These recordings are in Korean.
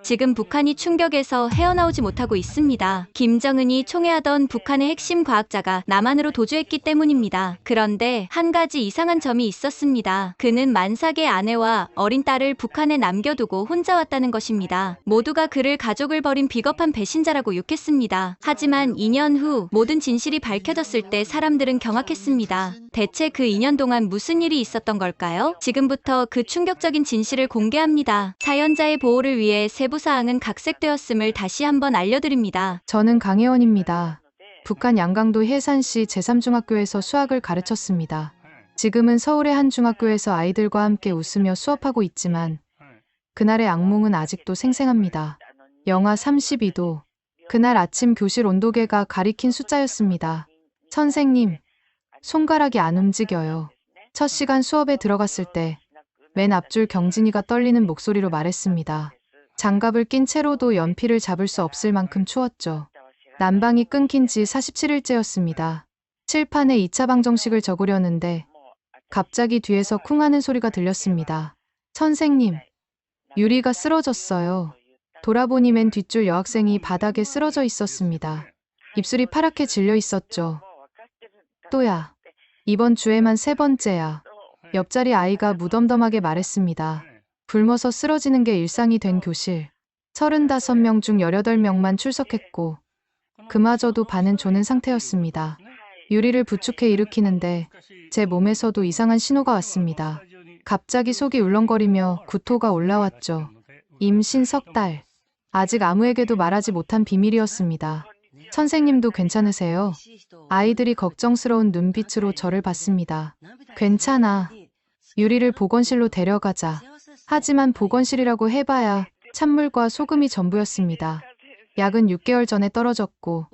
지금 북한이 충격에서 헤어나오지 못하고 있습니다. 김정은이 총애하던 북한의 핵심 과학자가 남한으로 도주했기 때문입니다. 그런데 한 가지 이상한 점이 있었습니다. 그는 만삭의 아내와 어린 딸을 북한에 남겨두고 혼자 왔다는 것입니다. 모두가 그를 가족을 버린 비겁한 배신자라고 욕했습니다. 하지만 2년 후 모든 진실이 밝혀졌을 때 사람들은 경악했습니다. 대체 그 2년 동안 무슨 일이 있었던 걸까요? 지금부터 그 충격적인 진실을 공개합니다. 사연자의 보호를 위해 세부 사항은 각색되었음을 다시 한번 알려드립니다. 저는 강혜원입니다. 북한 양강도 해산시 제3중학교에서 수학을 가르쳤습니다. 지금은 서울의 한 중학교에서 아이들과 함께 웃으며 수업하고 있지만 그날의 악몽은 아직도 생생합니다. 영하 32도. 그날 아침 교실 온도계가 가리킨 숫자였습니다. 선생님, 손가락이 안 움직여요. 첫 시간 수업에 들어갔을 때 맨 앞줄 경진이가 떨리는 목소리로 말했습니다. 장갑을 낀 채로도 연필을 잡을 수 없을 만큼 추웠죠. 난방이 끊긴 지 47일째였습니다. 칠판에 2차 방정식을 적으려는데 갑자기 뒤에서 쿵 하는 소리가 들렸습니다. 선생님, 유리가 쓰러졌어요. 돌아보니 맨 뒷줄 여학생이 바닥에 쓰러져 있었습니다. 입술이 파랗게 질려 있었죠. 또야, 이번 주에만 3번째야. 옆자리 아이가 무덤덤하게 말했습니다. 굶어서 쓰러지는 게 일상이 된 교실. 35명 중 18명만 출석했고 그마저도 반은 조는 상태였습니다. 유리를 부축해 일으키는데 제 몸에서도 이상한 신호가 왔습니다. 갑자기 속이 울렁거리며 구토가 올라왔죠. 임신 3달. 아직 아무에게도 말하지 못한 비밀이었습니다. 선생님도 괜찮으세요? 아이들이 걱정스러운 눈빛으로 저를 봤습니다. 괜찮아. 유리를 보건실로 데려가자. 하지만 보건실이라고 해봐야 찬물과 소금이 전부였습니다. 약은 6개월 전에 떨어졌고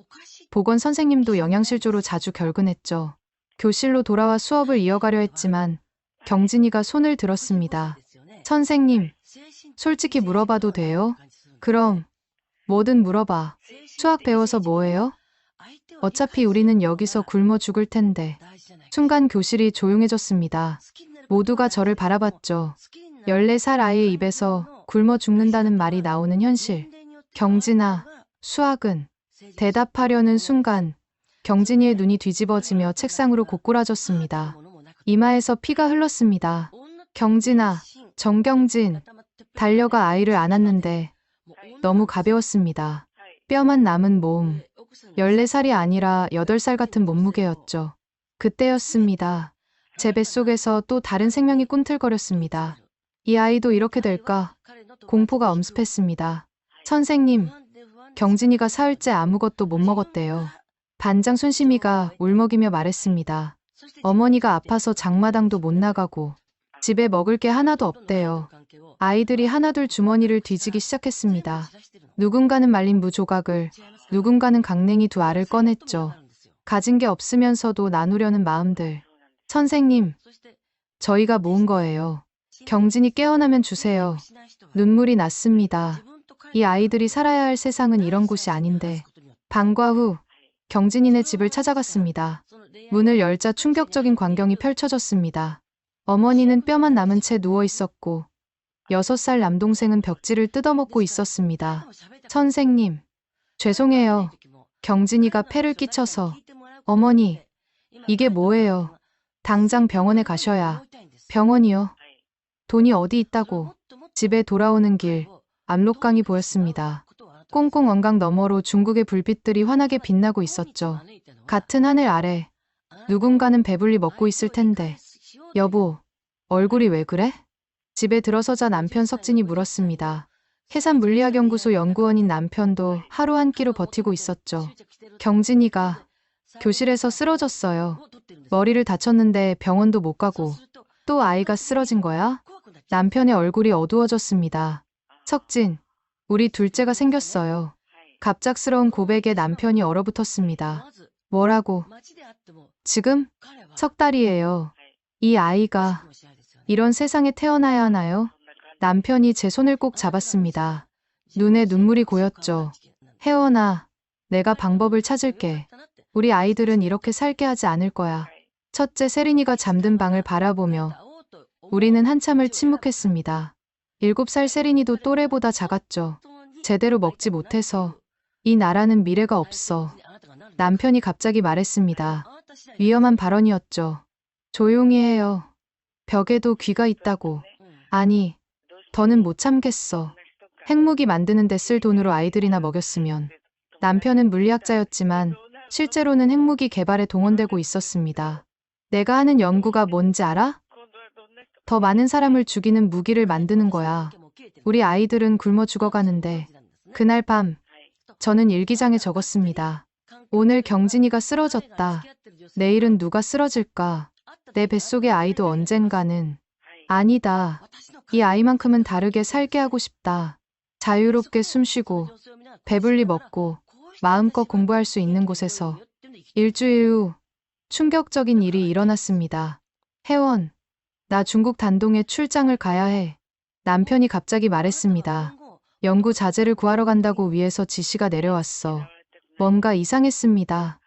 보건 선생님도 영양실조로 자주 결근했죠. 교실로 돌아와 수업을 이어가려 했지만 경진이가 손을 들었습니다. 선생님, 솔직히 물어봐도 돼요? 그럼 뭐든 물어봐. 수학 배워서 뭐해요? 어차피 우리는 여기서 굶어 죽을 텐데. 순간 교실이 조용해졌습니다. 모두가 저를 바라봤죠. 14살 아이의 입에서 굶어 죽는다는 말이 나오는 현실. 경진아, 수학은? 대답하려는 순간 경진이의 눈이 뒤집어지며 책상으로 고꾸라졌습니다. 이마에서 피가 흘렀습니다. 경진아, 정경진. 달려가 아이를 안았는데 너무 가벼웠습니다. 뼈만 남은 몸. 14살이 아니라 8살 같은 몸무게였죠. 그때였습니다. 제 뱃속에서 또 다른 생명이 꿈틀거렸습니다. 이 아이도 이렇게 될까? 공포가 엄습했습니다. 선생님, 경진이가 사흘째 아무것도 못 먹었대요. 반장 순심이가 울먹이며 말했습니다. 어머니가 아파서 장마당도 못 나가고 집에 먹을 게 하나도 없대요. 아이들이 하나둘 주머니를 뒤지기 시작했습니다. 누군가는 말린 무 조각을, 누군가는 강냉이 2알을 꺼냈죠. 가진 게 없으면서도 나누려는 마음들. 선생님, 저희가 모은 거예요. 경진이 깨어나면 주세요. 눈물이 났습니다. 이 아이들이 살아야 할 세상은 이런 곳이 아닌데. 방과 후 경진이네 집을 찾아갔습니다. 문을 열자 충격적인 광경이 펼쳐졌습니다. 어머니는 뼈만 남은 채 누워 있었고 6살 남동생은 벽지를 뜯어먹고 있었습니다. 선생님, 죄송해요. 경진이가 폐를 끼쳐서. 어머니, 이게 뭐예요? 당장 병원에 가셔야. 병원이요? 돈이 어디 있다고. 집에 돌아오는 길, 압록강이 보였습니다. 꽁꽁 원강 너머로 중국의 불빛들이 환하게 빛나고 있었죠. 같은 하늘 아래 누군가는 배불리 먹고 있을 텐데. 여보, 얼굴이 왜 그래? 집에 들어서자 남편 석진이 물었습니다. 해산물리학연구소 연구원인 남편도 하루 한 끼로 버티고 있었죠. 경진이가 교실에서 쓰러졌어요. 머리를 다쳤는데 병원도 못 가고. 또 아이가 쓰러진 거야? 남편의 얼굴이 어두워졌습니다. 석진, 우리 둘째가 생겼어요. 갑작스러운 고백에 남편이 얼어붙었습니다. 뭐라고? 지금? 3달이에요. 이 아이가 이런 세상에 태어나야 하나요? 남편이 제 손을 꼭 잡았습니다. 눈에 눈물이 고였죠. 혜원아, 내가 방법을 찾을게. 우리 아이들은 이렇게 살게 하지 않을 거야. 첫째 세린이가 잠든 방을 바라보며 우리는 한참을 침묵했습니다. 7살 세린이도 또래보다 작았죠. 제대로 먹지 못해서 이 나라는 미래가 없어. 남편이 갑자기 말했습니다. 위험한 발언이었죠. 조용히 해요. 벽에도 귀가 있다고. 아니, 더는 못 참겠어. 핵무기 만드는 데 쓸 돈으로 아이들이나 먹였으면. 남편은 물리학자였지만 실제로는 핵무기 개발에 동원되고 있었습니다. 내가 하는 연구가 뭔지 알아? 더 많은 사람을 죽이는 무기를 만드는 거야. 우리 아이들은 굶어 죽어가는데 그날 밤 저는 일기장에 적었습니다. 오늘 경진이가 쓰러졌다. 내일은 누가 쓰러질까? 내 뱃속의 아이도 언젠가는 아니다. 이 아이만큼은 다르게 살게 하고 싶다. 자유롭게 숨쉬고 배불리 먹고 마음껏 공부할 수 있는 곳에서. 일주일 후 충격적인 일이 일어났습니다. 혜원, 나 중국 단동에 출장을 가야 해. 남편이 갑자기 말했습니다. 연구 자재를 구하러 간다고 위에서 지시가 내려왔어. 뭔가 이상했습니다.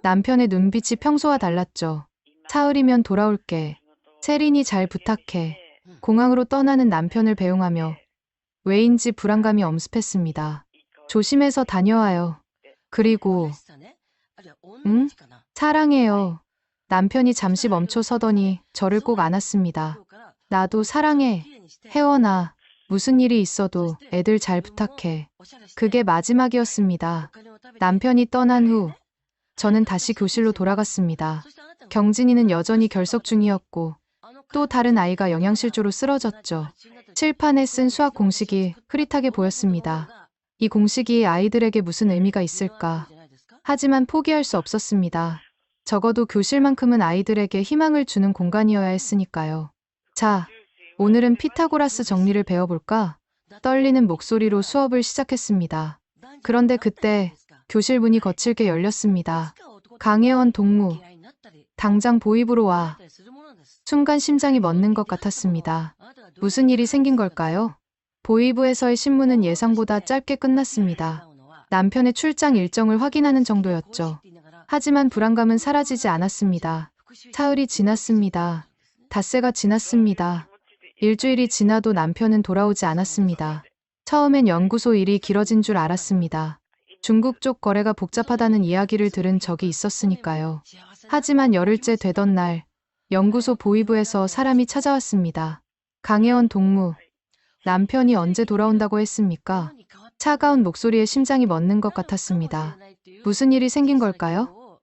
남편의 눈빛이 평소와 달랐죠. 사흘이면 돌아올게. 세린이 잘 부탁해. 공항으로 떠나는 남편을 배웅하며 왜인지 불안감이 엄습했습니다. 조심해서 다녀와요. 그리고 응? 사랑해요. 남편이 잠시 멈춰 서더니 저를 꼭 안았습니다. 나도 사랑해. 혜원아, 무슨 일이 있어도 애들 잘 부탁해. 그게 마지막이었습니다. 남편이 떠난 후 저는 다시 교실로 돌아갔습니다. 경진이는 여전히 결석 중이었고 또 다른 아이가 영양실조로 쓰러졌죠. 칠판에 쓴 수학 공식이 흐릿하게 보였습니다. 이 공식이 아이들에게 무슨 의미가 있을까? 하지만 포기할 수 없었습니다. 적어도 교실만큼은 아이들에게 희망을 주는 공간이어야 했으니까요. 자, 오늘은 피타고라스 정리를 배워볼까? 떨리는 목소리로 수업을 시작했습니다. 그런데 그때 교실 문이 거칠게 열렸습니다. 강혜원 동무, 당장 보이부로 와. 순간 심장이 멎는 것 같았습니다. 무슨 일이 생긴 걸까요? 보이부에서의 신문은 예상보다 짧게 끝났습니다. 남편의 출장 일정을 확인하는 정도였죠. 하지만 불안감은 사라지지 않았습니다. 사흘이 지났습니다. 닷새가 지났습니다. 일주일이 지나도 남편은 돌아오지 않았습니다. 처음엔 연구소 일이 길어진 줄 알았습니다. 중국 쪽 거래가 복잡하다는 이야기를 들은 적이 있었으니까요. 하지만 열흘째 되던 날, 연구소 보이부에서 사람이 찾아왔습니다. 강혜원 동무, 남편이 언제 돌아온다고 했습니까? 차가운 목소리에 심장이 멎는 것 같았습니다. 무슨 일이 생긴 걸까요?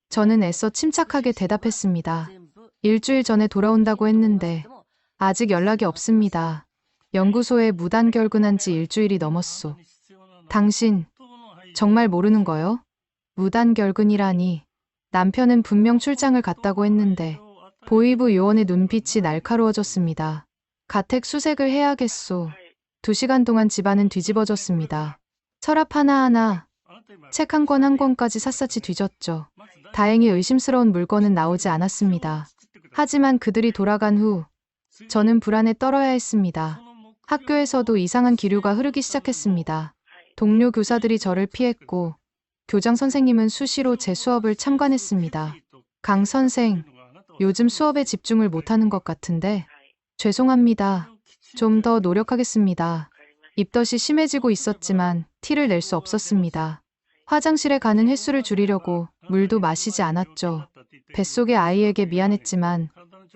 저는 애써 침착하게 대답했습니다. 일주일 전에 돌아온다고 했는데 아직 연락이 없습니다. 연구소에 무단 결근한 지 일주일이 넘었소. 당신 정말 모르는 거요? 무단 결근이라니. 남편은 분명 출장을 갔다고 했는데 보이부 요원의 눈빛이 날카로워졌습니다. 가택 수색을 해야겠소. 2시간 동안 집안은 뒤집어졌습니다. 서랍 하나하나, 책 한 권 한 권까지 샅샅이 뒤졌죠. 다행히 의심스러운 물건은 나오지 않았습니다. 하지만 그들이 돌아간 후 저는 불안에 떨어야 했습니다. 학교에서도 이상한 기류가 흐르기 시작했습니다. 동료 교사들이 저를 피했고 교장 선생님은 수시로 제 수업을 참관했습니다. 강 선생, 요즘 수업에 집중을 못하는 것 같은데 죄송합니다. 좀 더 노력하겠습니다. 입덧이 심해지고 있었지만 티를 낼 수 없었습니다. 화장실에 가는 횟수를 줄이려고 물도 마시지 않았죠. 뱃속의 아이에게 미안했지만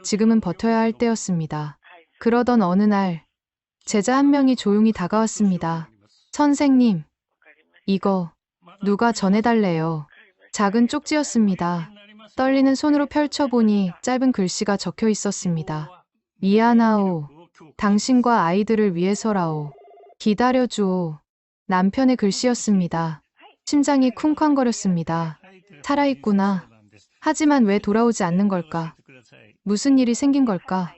지금은 버텨야 할 때였습니다. 그러던 어느 날 제자 한 명이 조용히 다가왔습니다. 선생님, 이거 누가 전해달래요. 작은 쪽지였습니다. 떨리는 손으로 펼쳐보니 짧은 글씨가 적혀 있었습니다. 미안하오. 당신과 아이들을 위해서라오. 기다려주오. 남편의 글씨였습니다. 심장이 쿵쾅거렸습니다. 살아있구나. 하지만 왜 돌아오지 않는 걸까? 무슨 일이 생긴 걸까?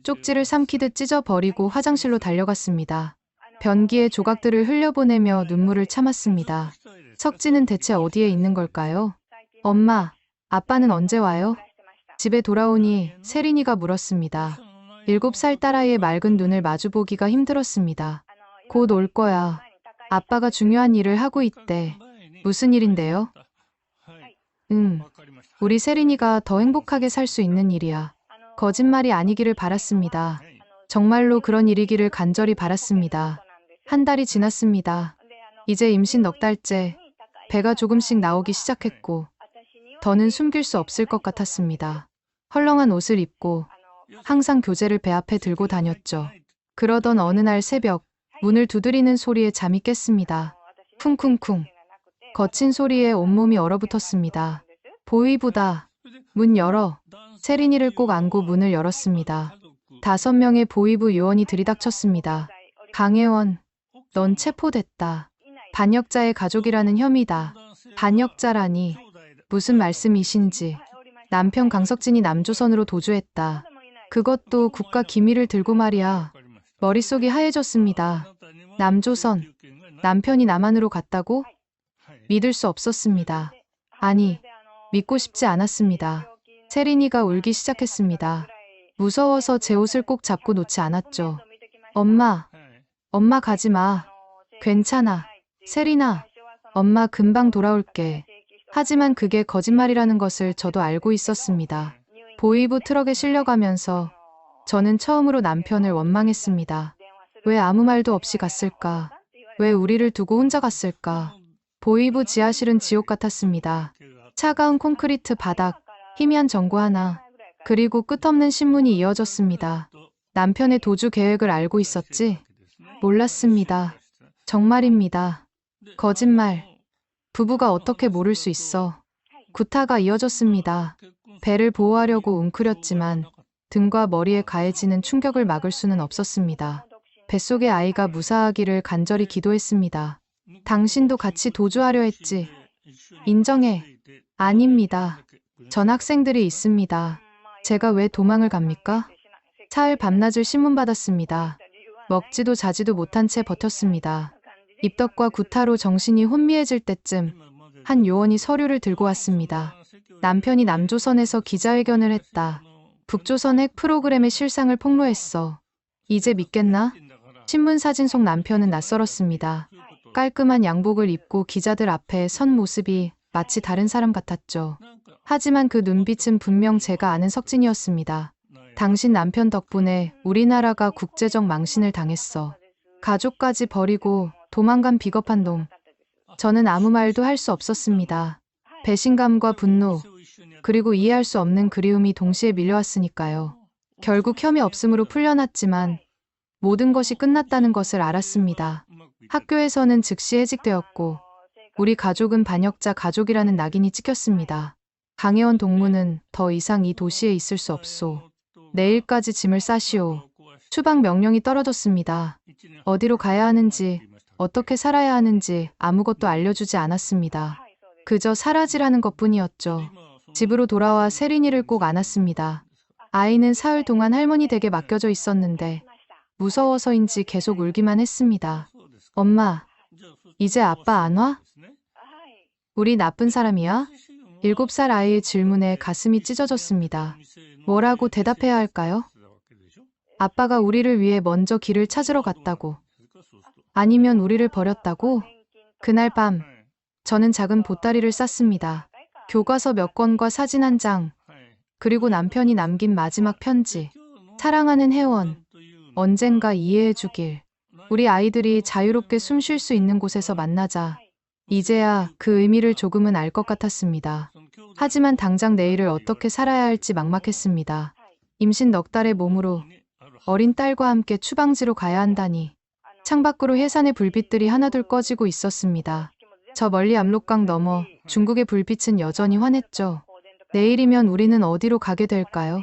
쪽지를 삼키듯 찢어버리고 화장실로 달려갔습니다. 변기에 조각들을 흘려보내며 눈물을 참았습니다. 석진은 대체 어디에 있는 걸까요? 엄마, 아빠는 언제 와요? 집에 돌아오니 세린이가 물었습니다. 7살 딸아이의 맑은 눈을 마주보기가 힘들었습니다. 곧 올 거야. 아빠가 중요한 일을 하고 있대. 무슨 일인데요? 우리 세린이가 더 행복하게 살 수 있는 일이야. 거짓말이 아니기를 바랐습니다. 정말로 그런 일이기를 간절히 바랐습니다. 한 달이 지났습니다. 이제 임신 넉 달째. 배가 조금씩 나오기 시작했고 더는 숨길 수 없을 것 같았습니다. 헐렁한 옷을 입고 항상 교재를 배 앞에 들고 다녔죠. 그러던 어느 날 새벽 문을 두드리는 소리에 잠이 깼습니다. 쿵쿵쿵. 거친 소리에 온몸이 얼어붙었습니다. 보이부다. 문 열어. 세린이를 꼭 안고 문을 열었습니다. 5명의 보이부 요원이 들이닥쳤습니다. 강혜원, 넌 체포됐다. 반역자의 가족이라는 혐의다. 반역자라니 무슨 말씀이신지. 남편 강석진이 남조선으로 도주했다. 그것도 국가 기밀을 들고 말이야. 머릿속이 하얘졌습니다. 남조선, 남편이 남한으로 갔다고? 믿을 수 없었습니다. 아니, 믿고 싶지 않았습니다. 세린이가 울기 시작했습니다. 무서워서 제 옷을 꼭 잡고 놓지 않았죠. 엄마, 엄마 가지 마. 괜찮아. 세린아, 엄마 금방 돌아올게. 하지만 그게 거짓말이라는 것을 저도 알고 있었습니다. 보이부 트럭에 실려가면서 저는 처음으로 남편을 원망했습니다. 왜 아무 말도 없이 갔을까? 왜 우리를 두고 혼자 갔을까? 보이부 지하실은 지옥 같았습니다. 차가운 콘크리트 바닥, 희미한 전구 하나, 그리고 끝없는 신문이 이어졌습니다. 남편의 도주 계획을 알고 있었지? 몰랐습니다. 정말입니다. 거짓말. 부부가 어떻게 모를 수 있어. 구타가 이어졌습니다. 배를 보호하려고 웅크렸지만 등과 머리에 가해지는 충격을 막을 수는 없었습니다. 뱃속의 아이가 무사하기를 간절히 기도했습니다. 당신도 같이 도주하려 했지. 인정해. 아닙니다. 전 학생들이 있습니다. 제가 왜 도망을 갑니까? 사흘 밤낮을 신문받았습니다. 먹지도 자지도 못한 채 버텼습니다. 입덕과 구타로 정신이 혼미해질 때쯤 한 요원이 서류를 들고 왔습니다. 남편이 남조선에서 기자회견을 했다. 북조선 핵 프로그램의 실상을 폭로했어. 이제 믿겠나? 신문 사진 속 남편은 낯설었습니다. 깔끔한 양복을 입고 기자들 앞에 선 모습이 마치 다른 사람 같았죠. 하지만 그 눈빛은 분명 제가 아는 석진이었습니다. 당신 남편 덕분에 우리나라가 국제적 망신을 당했어. 가족까지 버리고 도망간 비겁한 놈. 저는 아무 말도 할 수 없었습니다. 배신감과 분노, 그리고 이해할 수 없는 그리움이 동시에 밀려왔으니까요. 결국 혐의 없음으로 풀려났지만 모든 것이 끝났다는 것을 알았습니다. 학교에서는 즉시 해직되었고 우리 가족은 반역자 가족이라는 낙인이 찍혔습니다. 강혜원 동무는 더 이상 이 도시에 있을 수 없소. 내일까지 짐을 싸시오. 추방 명령이 떨어졌습니다. 어디로 가야 하는지, 어떻게 살아야 하는지 아무것도 알려주지 않았습니다. 그저 사라지라는 것뿐이었죠. 집으로 돌아와 세린이를 꼭 안았습니다. 아이는 사흘 동안 할머니 댁에 맡겨져 있었는데 무서워서인지 계속 울기만 했습니다. 엄마, 이제 아빠 안 와? 우리 나쁜 사람이야? 7살 아이의 질문에 가슴이 찢어졌습니다. 뭐라고 대답해야 할까요? 아빠가 우리를 위해 먼저 길을 찾으러 갔다고. 아니면 우리를 버렸다고? 그날 밤, 저는 작은 보따리를 쌌습니다. 교과서 몇 권과 사진 한 장, 그리고 남편이 남긴 마지막 편지. 사랑하는 혜원, 언젠가 이해해 주길. 우리 아이들이 자유롭게 숨 쉴 수 있는 곳에서 만나자. 이제야 그 의미를 조금은 알 것 같았습니다. 하지만 당장 내일을 어떻게 살아야 할지 막막했습니다. 임신 넉 달의 몸으로 어린 딸과 함께 추방지로 가야 한다니. 창밖으로 해산의 불빛들이 하나둘 꺼지고 있었습니다. 저 멀리 압록강 너머 중국의 불빛은 여전히 환했죠. 내일이면 우리는 어디로 가게 될까요?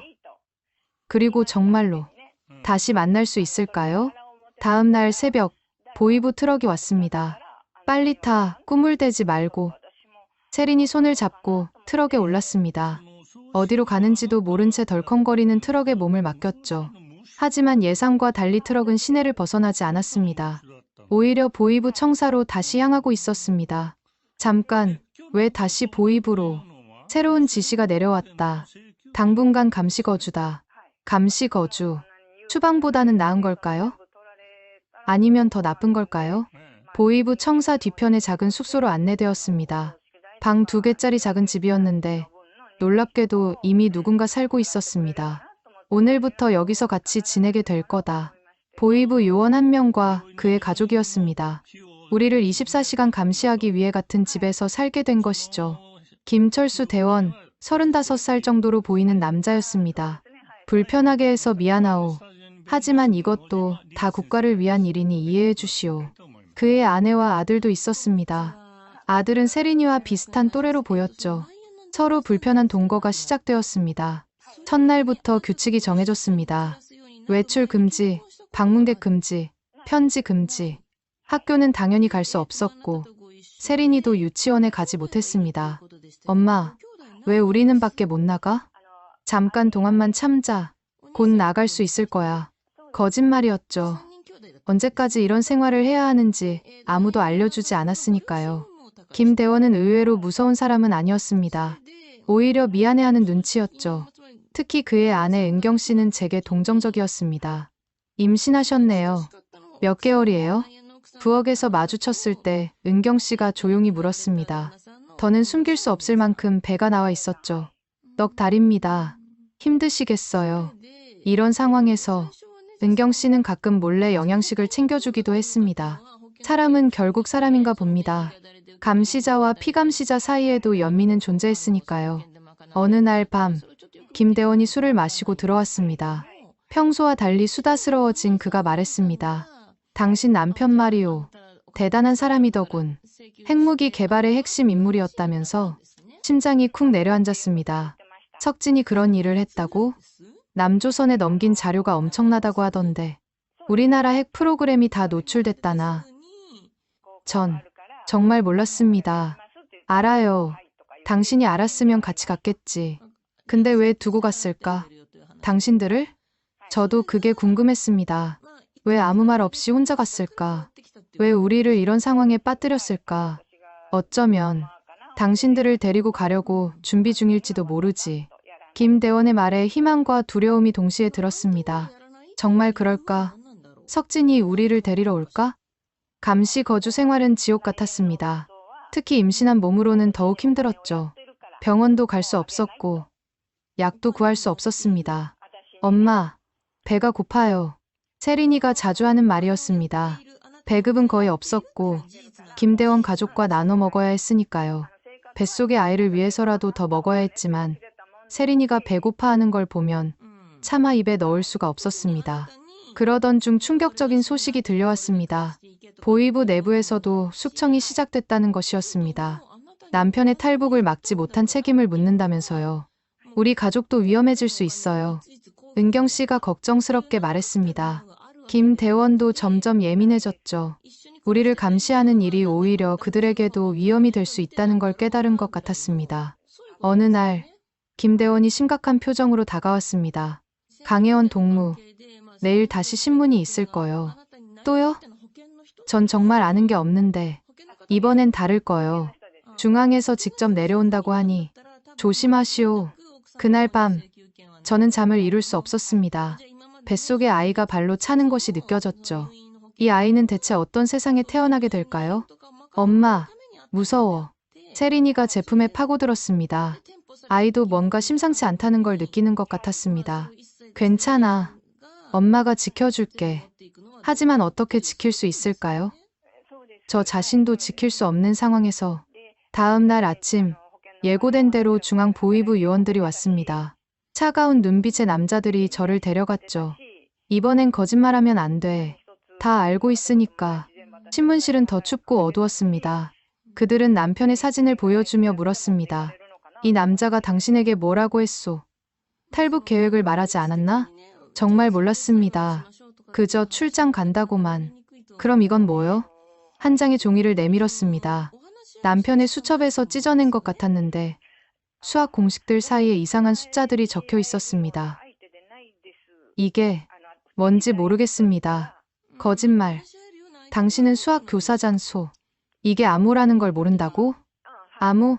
그리고 정말로 다시 만날 수 있을까요? 다음 날 새벽 보이부 트럭이 왔습니다. 빨리 타, 꿈을 대지 말고. 세린이 손을 잡고 트럭에 올랐습니다. 어디로 가는지도 모른 채 덜컹거리는 트럭에 몸을 맡겼죠. 하지만 예상과 달리 트럭은 시내를 벗어나지 않았습니다. 오히려 보이부 청사로 다시 향하고 있었습니다. 잠깐, 왜 다시 보이부로? 새로운 지시가 내려왔다. 당분간 감시거주다. 감시거주. 추방보다는 나은 걸까요? 아니면 더 나쁜 걸까요? 보이부 청사 뒤편의 작은 숙소로 안내되었습니다. 방 2개짜리 작은 집이었는데 놀랍게도 이미 누군가 살고 있었습니다. 오늘부터 여기서 같이 지내게 될 거다. 보이부 요원 한 명과 그의 가족이었습니다. 우리를 24시간 감시하기 위해 같은 집에서 살게 된 것이죠. 김철수 대원, 35살 정도로 보이는 남자였습니다. 불편하게 해서 미안하오. 하지만 이것도 다 국가를 위한 일이니 이해해 주시오. 그의 아내와 아들도 있었습니다. 아들은 세린이와 비슷한 또래로 보였죠. 서로 불편한 동거가 시작되었습니다. 첫날부터 규칙이 정해졌습니다. 외출 금지, 방문객 금지, 편지 금지. 학교는 당연히 갈 수 없었고 세린이도 유치원에 가지 못했습니다. 엄마, 왜 우리는 밖에 못 나가? 잠깐 동안만 참자. 곧 나갈 수 있을 거야. 거짓말이었죠. 언제까지 이런 생활을 해야 하는지 아무도 알려주지 않았으니까요. 김 대원은 의외로 무서운 사람은 아니었습니다. 오히려 미안해하는 눈치였죠. 특히 그의 아내 은경 씨는 제게 동정적이었습니다. 임신하셨네요. 몇 개월이에요? 부엌에서 마주쳤을 때 은경 씨가 조용히 물었습니다. 더는 숨길 수 없을 만큼 배가 나와 있었죠. 넉 달입니다. 힘드시겠어요. 이런 상황에서 은경 씨는 가끔 몰래 영양식을 챙겨주기도 했습니다. 사람은 결국 사람인가 봅니다. 감시자와 피감시자 사이에도 연민은 존재했으니까요. 어느 날 밤, 김대원이 술을 마시고 들어왔습니다. 평소와 달리 수다스러워진 그가 말했습니다. 당신 남편 말이오. 대단한 사람이더군. 핵무기 개발의 핵심 인물이었다면서 심장이 쿵 내려앉았습니다. 석진이 그런 일을 했다고? 남조선에 넘긴 자료가 엄청나다고 하던데 우리나라 핵 프로그램이 다 노출됐다나. 전 정말 몰랐습니다. 알아요. 당신이 알았으면 같이 갔겠지. 근데 왜 두고 갔을까? 당신들을? 저도 그게 궁금했습니다. 왜 아무 말 없이 혼자 갔을까? 왜 우리를 이런 상황에 빠뜨렸을까? 어쩌면 당신들을 데리고 가려고 준비 중일지도 모르지. 김 대원의 말에 희망과 두려움이 동시에 들었습니다. 정말 그럴까? 석진이 우리를 데리러 올까? 감시 거주 생활은 지옥 같았습니다. 특히 임신한 몸으로는 더욱 힘들었죠. 병원도 갈 수 없었고 약도 구할 수 없었습니다. 엄마, 배가 고파요. 세린이가 자주 하는 말이었습니다. 배급은 거의 없었고 김대원 가족과 나눠 먹어야 했으니까요. 뱃속의 아이를 위해서라도 더 먹어야 했지만 세린이가 배고파하는 걸 보면 차마 입에 넣을 수가 없었습니다. 그러던 중 충격적인 소식이 들려왔습니다. 보이부 내부에서도 숙청이 시작됐다는 것이었습니다. 남편의 탈북을 막지 못한 책임을 묻는다면서요. 우리 가족도 위험해질 수 있어요. 은경 씨가 걱정스럽게 말했습니다. 김 대원도 점점 예민해졌죠. 우리를 감시하는 일이 오히려 그들에게도 위험이 될 수 있다는 걸 깨달은 것 같았습니다. 어느 날 김 대원이 심각한 표정으로 다가왔습니다. 강혜원 동무, 내일 다시 신문이 있을 거요. 또요? 전 정말 아는 게 없는데 이번엔 다를 거요. 중앙에서 직접 내려온다고 하니 조심하시오. 그날 밤 저는 잠을 이룰 수 없었습니다. 뱃속에 아이가 발로 차는 것이 느껴졌죠. 이 아이는 대체 어떤 세상에 태어나게 될까요? 엄마, 무서워. 세린이가 제품에 파고들었습니다. 아이도 뭔가 심상치 않다는 걸 느끼는 것 같았습니다. 괜찮아. 엄마가 지켜줄게. 하지만 어떻게 지킬 수 있을까요? 저 자신도 지킬 수 없는 상황에서 다음 날 아침 예고된 대로 중앙보위부 요원들이 왔습니다. 차가운 눈빛의 남자들이 저를 데려갔죠. 이번엔 거짓말하면 안 돼. 다 알고 있으니까. 신문실은 더 춥고 어두웠습니다. 그들은 남편의 사진을 보여주며 물었습니다. 이 남자가 당신에게 뭐라고 했소? 탈북 계획을 말하지 않았나? 정말 몰랐습니다. 그저 출장 간다고만. 그럼 이건 뭐요? 한 장의 종이를 내밀었습니다. 남편의 수첩에서 찢어낸 것 같았는데 수학 공식들 사이에 이상한 숫자들이 적혀 있었습니다. 이게 뭔지 모르겠습니다. 거짓말. 당신은 수학 교사잖소. 이게 암호라는 걸 모른다고? 암호?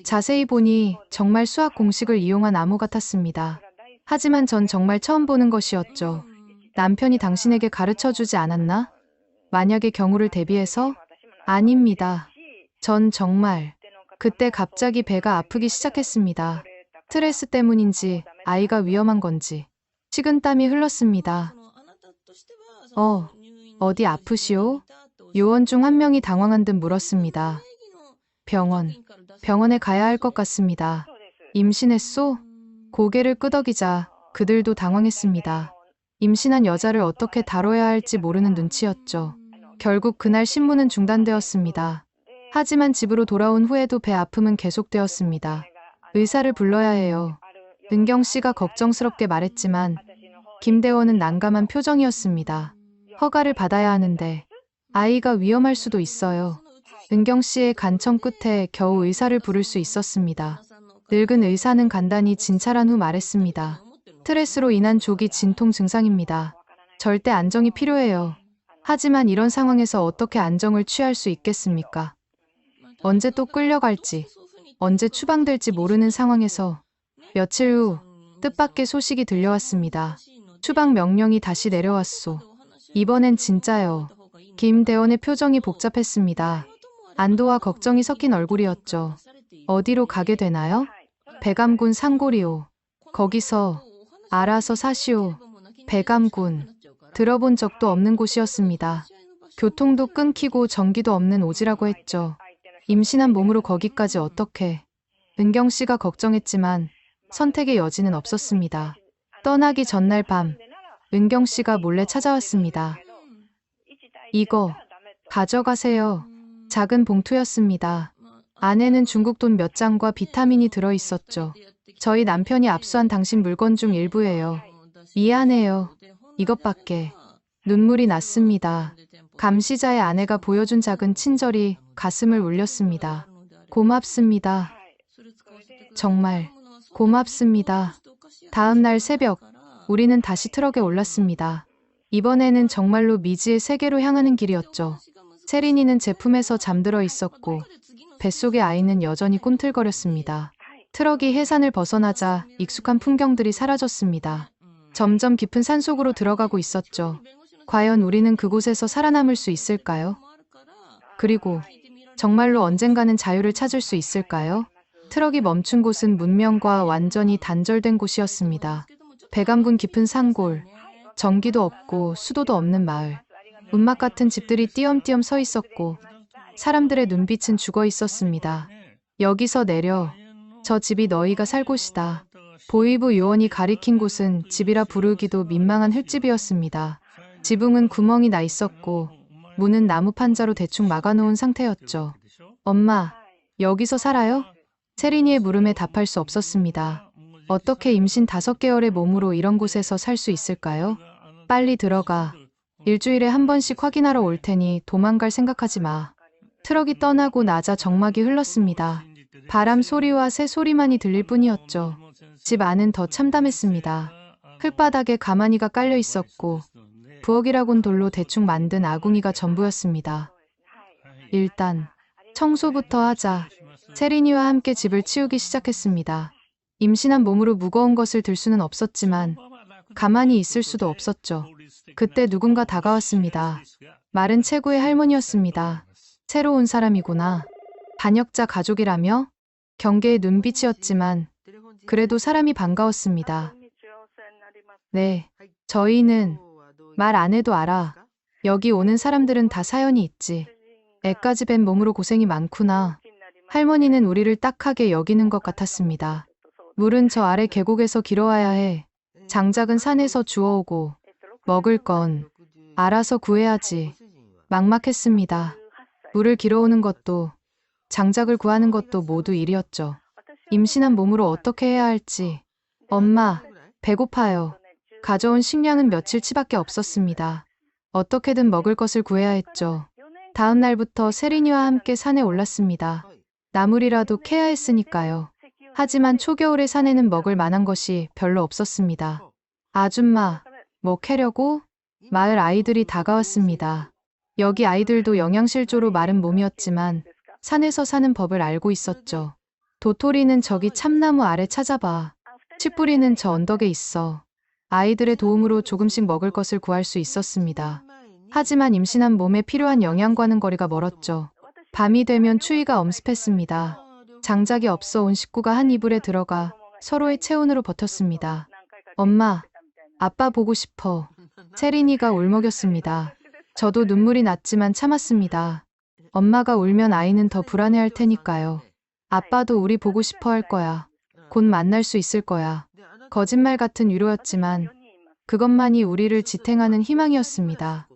자세히 보니 정말 수학 공식을 이용한 암호 같았습니다. 하지만 전 정말 처음 보는 것이었죠. 남편이 당신에게 가르쳐주지 않았나? 만약의 경우를 대비해서? 아닙니다. 전 정말 그때 갑자기 배가 아프기 시작했습니다. 스트레스 때문인지 아이가 위험한 건지 식은땀이 흘렀습니다. 어디 아프시오? 요원 중 한 명이 당황한 듯 물었습니다. 병원에 가야 할 것 같습니다. 임신했소? 고개를 끄덕이자 그들도 당황했습니다. 임신한 여자를 어떻게 다뤄야 할지 모르는 눈치였죠. 결국 그날 신문은 중단되었습니다. 하지만 집으로 돌아온 후에도 배 아픔은 계속되었습니다. 의사를 불러야 해요. 은경 씨가 걱정스럽게 말했지만 김대원은 난감한 표정이었습니다. 허가를 받아야 하는데 아이가 위험할 수도 있어요. 은경 씨의 간청 끝에 겨우 의사를 부를 수 있었습니다. 늙은 의사는 간단히 진찰한 후 말했습니다. 스트레스로 인한 조기 진통 증상입니다. 절대 안정이 필요해요. 하지만 이런 상황에서 어떻게 안정을 취할 수 있겠습니까? 언제 또 끌려갈지, 언제 추방될지 모르는 상황에서 며칠 후 뜻밖의 소식이 들려왔습니다. 추방 명령이 다시 내려왔소. 이번엔 진짜요. 김대원의 표정이 복잡했습니다. 안도와 걱정이 섞인 얼굴이었죠. 어디로 가게 되나요? 백암군 상고리요. 거기서 알아서 사시오. 백암군. 들어본 적도 없는 곳이었습니다. 교통도 끊기고 전기도 없는 오지라고 했죠. 임신한 몸으로 거기까지 어떻게. 은경 씨가 걱정했지만 선택의 여지는 없었습니다. 떠나기 전날 밤, 은경 씨가 몰래 찾아왔습니다. 이거 가져가세요. 작은 봉투였습니다. 안에는 중국 돈 몇 장과 비타민이 들어 있었죠. 저희 남편이 압수한 당신 물건 중 일부예요. 미안해요. 이것밖에. 눈물이 났습니다. 감시자의 아내가 보여준 작은 친절이 가슴을 울렸습니다. 고맙습니다. 정말 고맙습니다. 다음 날 새벽, 우리는 다시 트럭에 올랐습니다. 이번에는 정말로 미지의 세계로 향하는 길이었죠. 세린이는 제품에서 잠들어 있었고 뱃속의 아이는 여전히 꿈틀거렸습니다. 트럭이 해산을 벗어나자 익숙한 풍경들이 사라졌습니다. 점점 깊은 산속으로 들어가고 있었죠. 과연 우리는 그곳에서 살아남을 수 있을까요? 그리고 정말로 언젠가는 자유를 찾을 수 있을까요? 트럭이 멈춘 곳은 문명과 완전히 단절된 곳이었습니다. 백암군 깊은 산골, 전기도 없고 수도도 없는 마을, 운막 같은 집들이 띄엄띄엄 서 있었고 사람들의 눈빛은 죽어 있었습니다. 여기서 내려. 저 집이 너희가 살 곳이다. 보위부 요원이 가리킨 곳은 집이라 부르기도 민망한 흙집이었습니다. 지붕은 구멍이 나 있었고 문은 나무 판자로 대충 막아놓은 상태였죠. 엄마, 여기서 살아요? 세린이의 물음에 답할 수 없었습니다. 어떻게 임신 5개월의 몸으로 이런 곳에서 살 수 있을까요? 빨리 들어가. 일주일에 한 번씩 확인하러 올 테니 도망갈 생각하지 마. 트럭이 떠나고 나자 정막이 흘렀습니다. 바람 소리와 새 소리만이 들릴 뿐이었죠. 집 안은 더 참담했습니다. 흙바닥에 가마니가 깔려 있었고 부엌이라곤 돌로 대충 만든 아궁이가 전부였습니다. 일단 청소부터 하자. 세린이와 함께 집을 치우기 시작했습니다. 임신한 몸으로 무거운 것을 들 수는 없었지만 가만히 있을 수도 없었죠. 그때 누군가 다가왔습니다. 마른 체구의 할머니였습니다. 새로운 사람이구나. 반역자 가족이라며? 경계의 눈빛이었지만 그래도 사람이 반가웠습니다. 네, 저희는 말 안 해도 알아. 여기 오는 사람들은 다 사연이 있지. 애까지 뵌 몸으로 고생이 많구나. 할머니는 우리를 딱하게 여기는 것 같았습니다. 물은 저 아래 계곡에서 길어와야 해. 장작은 산에서 주워오고 먹을 건 알아서 구해야지. 막막했습니다. 물을 길어오는 것도 장작을 구하는 것도 모두 일이었죠. 임신한 몸으로 어떻게 해야 할지. 엄마, 배고파요. 가져온 식량은 며칠치밖에 없었습니다. 어떻게든 먹을 것을 구해야 했죠. 다음 날부터 세린이와 함께 산에 올랐습니다. 나물이라도 캐야 했으니까요. 하지만 초겨울의 산에는 먹을 만한 것이 별로 없었습니다. 아줌마, 뭐 캐려고? 마을 아이들이 다가왔습니다. 여기 아이들도 영양실조로 마른 몸이었지만 산에서 사는 법을 알고 있었죠. 도토리는 저기 참나무 아래 찾아봐. 칡뿌리는 저 언덕에 있어. 아이들의 도움으로 조금씩 먹을 것을 구할 수 있었습니다. 하지만 임신한 몸에 필요한 영양과는 거리가 멀었죠. 밤이 되면 추위가 엄습했습니다. 장작이 없어 온 식구가 한 이불에 들어가 서로의 체온으로 버텼습니다. 엄마, 아빠 보고 싶어. 세린이가 울먹였습니다. 저도 눈물이 났지만 참았습니다. 엄마가 울면 아이는 더 불안해할 테니까요. 아빠도 우리 보고 싶어 할 거야. 곧 만날 수 있을 거야. 거짓말 같은 위로였지만 그것만이 우리를 지탱하는 희망이었습니다.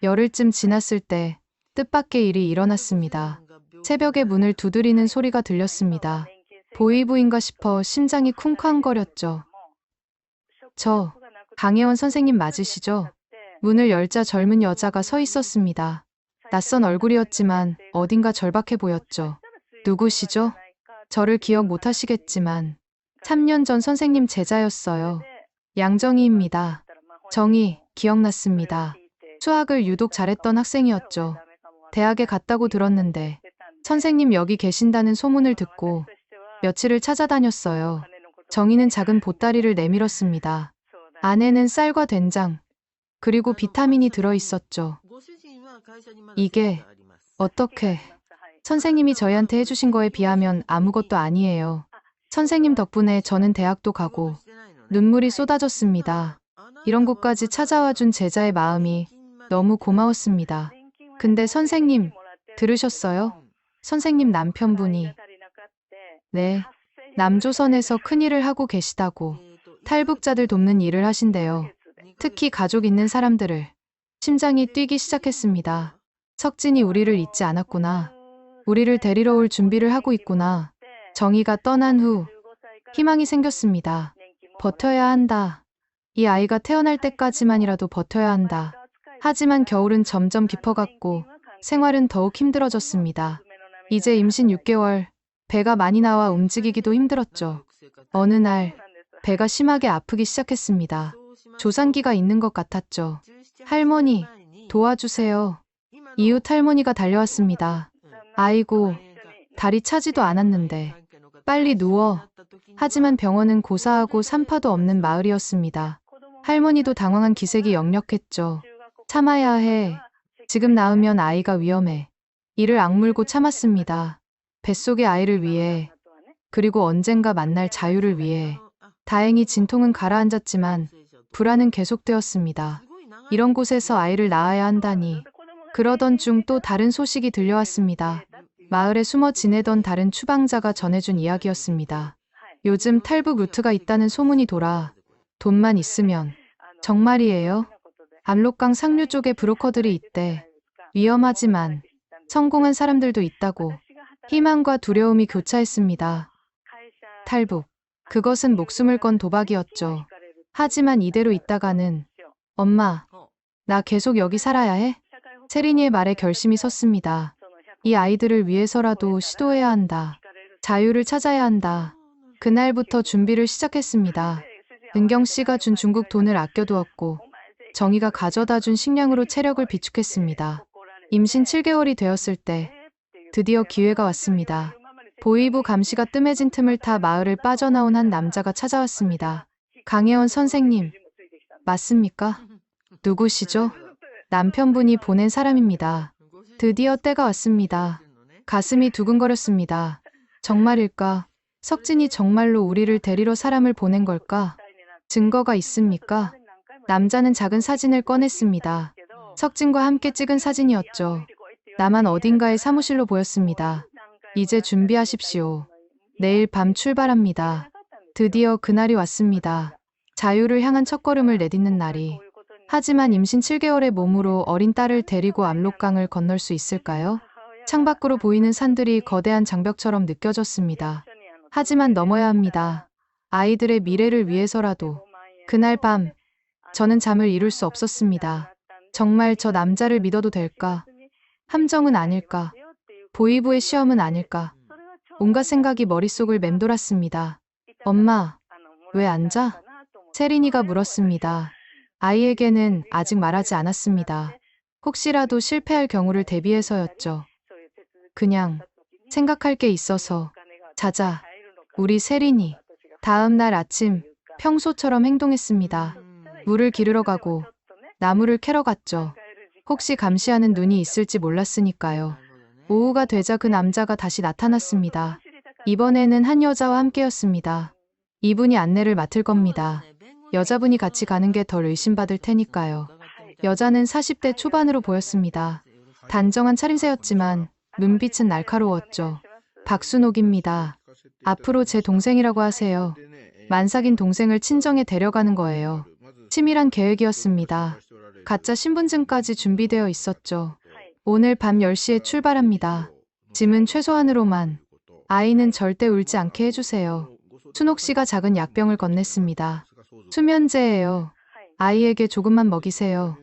열흘쯤 지났을 때 뜻밖의 일이 일어났습니다. 새벽에 문을 두드리는 소리가 들렸습니다. 보이부인가 싶어 심장이 쿵쾅거렸죠. 저, 강혜원 선생님 맞으시죠? 문을 열자 젊은 여자가 서 있었습니다. 낯선 얼굴이었지만 어딘가 절박해 보였죠. 누구시죠? 저를 기억 못하시겠지만 3년 전 선생님 제자였어요. 양정희입니다. 정희, 기억났습니다. 수학을 유독 잘했던 학생이었죠. 대학에 갔다고 들었는데 선생님 여기 계신다는 소문을 듣고 며칠을 찾아다녔어요. 정희는 작은 보따리를 내밀었습니다. 안에는 쌀과 된장, 그리고 비타민이 들어 있었죠. 이게 어떻게 선생님이 저희한테 해주신 거에 비하면 아무것도 아니에요. 선생님 덕분에 저는 대학도 가고 눈물이 쏟아졌습니다. 이런 곳까지 찾아와 준 제자의 마음이 너무 고마웠습니다. 근데 선생님, 들으셨어요? 선생님 남편분이 네, 남조선에서 큰일을 하고 계시다고 탈북자들 돕는 일을 하신대요. 특히 가족 있는 사람들을. 심장이 뛰기 시작했습니다. 석진이 우리를 잊지 않았구나. 우리를 데리러 올 준비를 하고 있구나. 정희가 떠난 후 희망이 생겼습니다. 버텨야 한다. 이 아이가 태어날 때까지만이라도 버텨야 한다. 하지만 겨울은 점점 깊어갔고 생활은 더욱 힘들어졌습니다. 이제 임신 6개월, 배가 많이 나와 움직이기도 힘들었죠. 어느 날 배가 심하게 아프기 시작했습니다. 조산기가 있는 것 같았죠. 할머니, 도와주세요. 이웃 할머니가 달려왔습니다. 아이고, 다리 차지도 않았는데 빨리 누워. 하지만 병원은 고사하고 산파도 없는 마을이었습니다. 할머니도 당황한 기색이 역력했죠. 참아야 해. 지금 낳으면 아이가 위험해. 이를 악물고 참았습니다. 뱃속의 아이를 위해, 그리고 언젠가 만날 자유를 위해. 다행히 진통은 가라앉았지만 불안은 계속되었습니다. 이런 곳에서 아이를 낳아야 한다니. 그러던 중 또 다른 소식이 들려왔습니다. 마을에 숨어 지내던 다른 추방자가 전해준 이야기였습니다. 요즘 탈북 루트가 있다는 소문이 돌아 돈만 있으면. 정말이에요? 압록강 상류 쪽에 브로커들이 있대. 위험하지만 성공한 사람들도 있다고. 희망과 두려움이 교차했습니다. 탈북. 그것은 목숨을 건 도박이었죠. 하지만 이대로 있다가는 엄마, 나 계속 여기 살아야 해? 세린이의 말에 결심이 섰습니다. 이 아이들을 위해서라도 시도해야 한다. 자유를 찾아야 한다. 그날부터 준비를 시작했습니다. 은경 씨가 준 중국 돈을 아껴두었고 정희가 가져다 준 식량으로 체력을 비축했습니다. 임신 7개월이 되었을 때 드디어 기회가 왔습니다. 보이부 감시가 뜸해진 틈을 타 마을을 빠져나온 한 남자가 찾아왔습니다. 강혜원 선생님, 맞습니까? 누구시죠? 남편분이 보낸 사람입니다. 드디어 때가 왔습니다. 가슴이 두근거렸습니다. 정말일까? 석진이 정말로 우리를 데리러 사람을 보낸 걸까? 증거가 있습니까? 남자는 작은 사진을 꺼냈습니다. 석진과 함께 찍은 사진이었죠. 나만 어딘가의 사무실로 보였습니다. 이제 준비하십시오. 내일 밤 출발합니다. 드디어 그날이 왔습니다. 자유를 향한 첫걸음을 내딛는 날이. 하지만 임신 7개월의 몸으로 어린 딸을 데리고 압록강을 건널 수 있을까요? 창밖으로 보이는 산들이 거대한 장벽처럼 느껴졌습니다. 하지만 넘어야 합니다. 아이들의 미래를 위해서라도. 그날 밤, 저는 잠을 이룰 수 없었습니다. 정말 저 남자를 믿어도 될까? 함정은 아닐까? 보이부의 시험은 아닐까? 온갖 생각이 머릿속을 맴돌았습니다. 엄마, 왜 안 자? 세린이가 물었습니다. 아이에게는 아직 말하지 않았습니다. 혹시라도 실패할 경우를 대비해서였죠. 그냥 생각할 게 있어서. 자자, 우리 세린이. 다음 날 아침 평소처럼 행동했습니다. 물을 기르러 가고 나무를 캐러 갔죠. 혹시 감시하는 눈이 있을지 몰랐으니까요. 오후가 되자 그 남자가 다시 나타났습니다. 이번에는 한 여자와 함께였습니다. 이분이 안내를 맡을 겁니다. 여자분이 같이 가는 게 덜 의심받을 테니까요. 여자는 40대 초반으로 보였습니다. 단정한 차림새였지만 눈빛은 날카로웠죠. 박순옥입니다. 앞으로 제 동생이라고 하세요. 만삭인 동생을 친정에 데려가는 거예요. 치밀한 계획이었습니다. 가짜 신분증까지 준비되어 있었죠. 오늘 밤 10시에 출발합니다. 짐은 최소한으로만. 아이는 절대 울지 않게 해주세요. 춘옥 씨가 작은 약병을 건넸습니다. 수면제예요. 아이에게 조금만 먹이세요.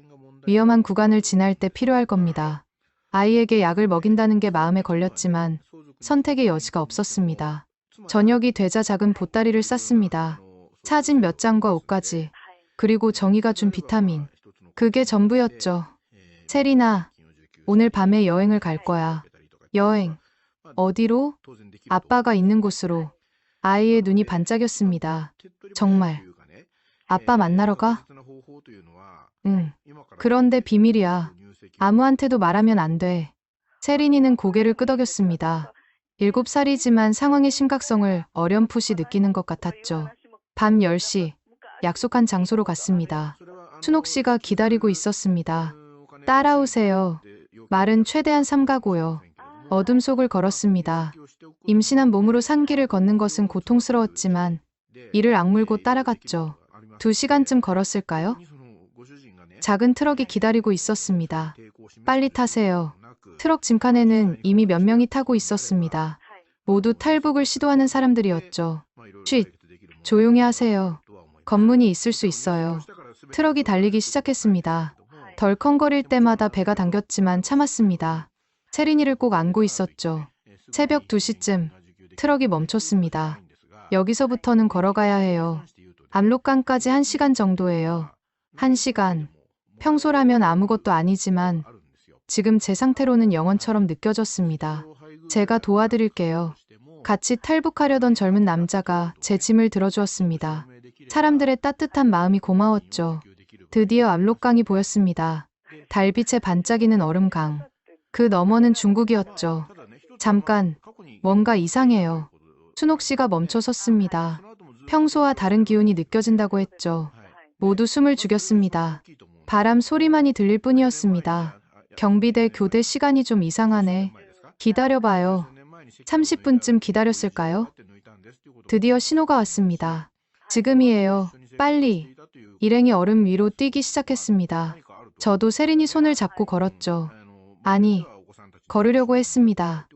위험한 구간을 지날 때 필요할 겁니다. 아이에게 약을 먹인다는 게 마음에 걸렸지만 선택의 여지가 없었습니다. 저녁이 되자 작은 보따리를 쌌습니다. 사진 몇 장과 옷까지. 그리고 정희가 준 비타민. 그게 전부였죠. 세리나, 오늘 밤에 여행을 갈 거야. 여행. 어디로? 아빠가 있는 곳으로. 아이의 눈이 반짝였습니다. 정말. 아빠 만나러 가? 응. 그런데 비밀이야. 아무한테도 말하면 안 돼. 세린이는 고개를 끄덕였습니다. 7살이지만 상황의 심각성을 어렴풋이 느끼는 것 같았죠. 밤 10시, 약속한 장소로 갔습니다. 춘옥 씨가 기다리고 있었습니다. 따라오세요. 말은 최대한 삼가고요. 어둠 속을 걸었습니다. 임신한 몸으로 산길을 걷는 것은 고통스러웠지만 이를 악물고 따라갔죠. 2시간쯤 걸었을까요? 작은 트럭이 기다리고 있었습니다. 빨리 타세요. 트럭 짐칸에는 이미 몇 명이 타고 있었습니다. 모두 탈북을 시도하는 사람들이었죠. 쉿! 조용히 하세요. 검문이 있을 수 있어요. 트럭이 달리기 시작했습니다. 덜컹거릴 때마다 배가 당겼지만 참았습니다. 세린이를 꼭 안고 있었죠. 새벽 2시쯤 트럭이 멈췄습니다. 여기서부터는 걸어가야 해요. 압록강까지 1시간 정도예요. 1시간. 평소라면 아무것도 아니지만 지금 제 상태로는 영원처럼 느껴졌습니다. 제가 도와드릴게요. 같이 탈북하려던 젊은 남자가 제 짐을 들어주었습니다. 사람들의 따뜻한 마음이 고마웠죠. 드디어 압록강이 보였습니다. 달빛에 반짝이는 얼음강. 그 너머는 중국이었죠. 잠깐, 뭔가 이상해요. 춘옥 씨가 멈춰 섰습니다. 평소와 다른 기운이 느껴진다고 했죠. 모두 숨을 죽였습니다. 바람 소리만이 들릴 뿐이었습니다. 경비대 교대 시간이 좀 이상하네. 기다려봐요. 30분쯤 기다렸을까요? 드디어 신호가 왔습니다. 지금이에요. 빨리. 일행이 얼음 위로 뛰기 시작했습니다. 저도 세린이 손을 잡고 걸었죠. 아니, 걸으려고 했습니다.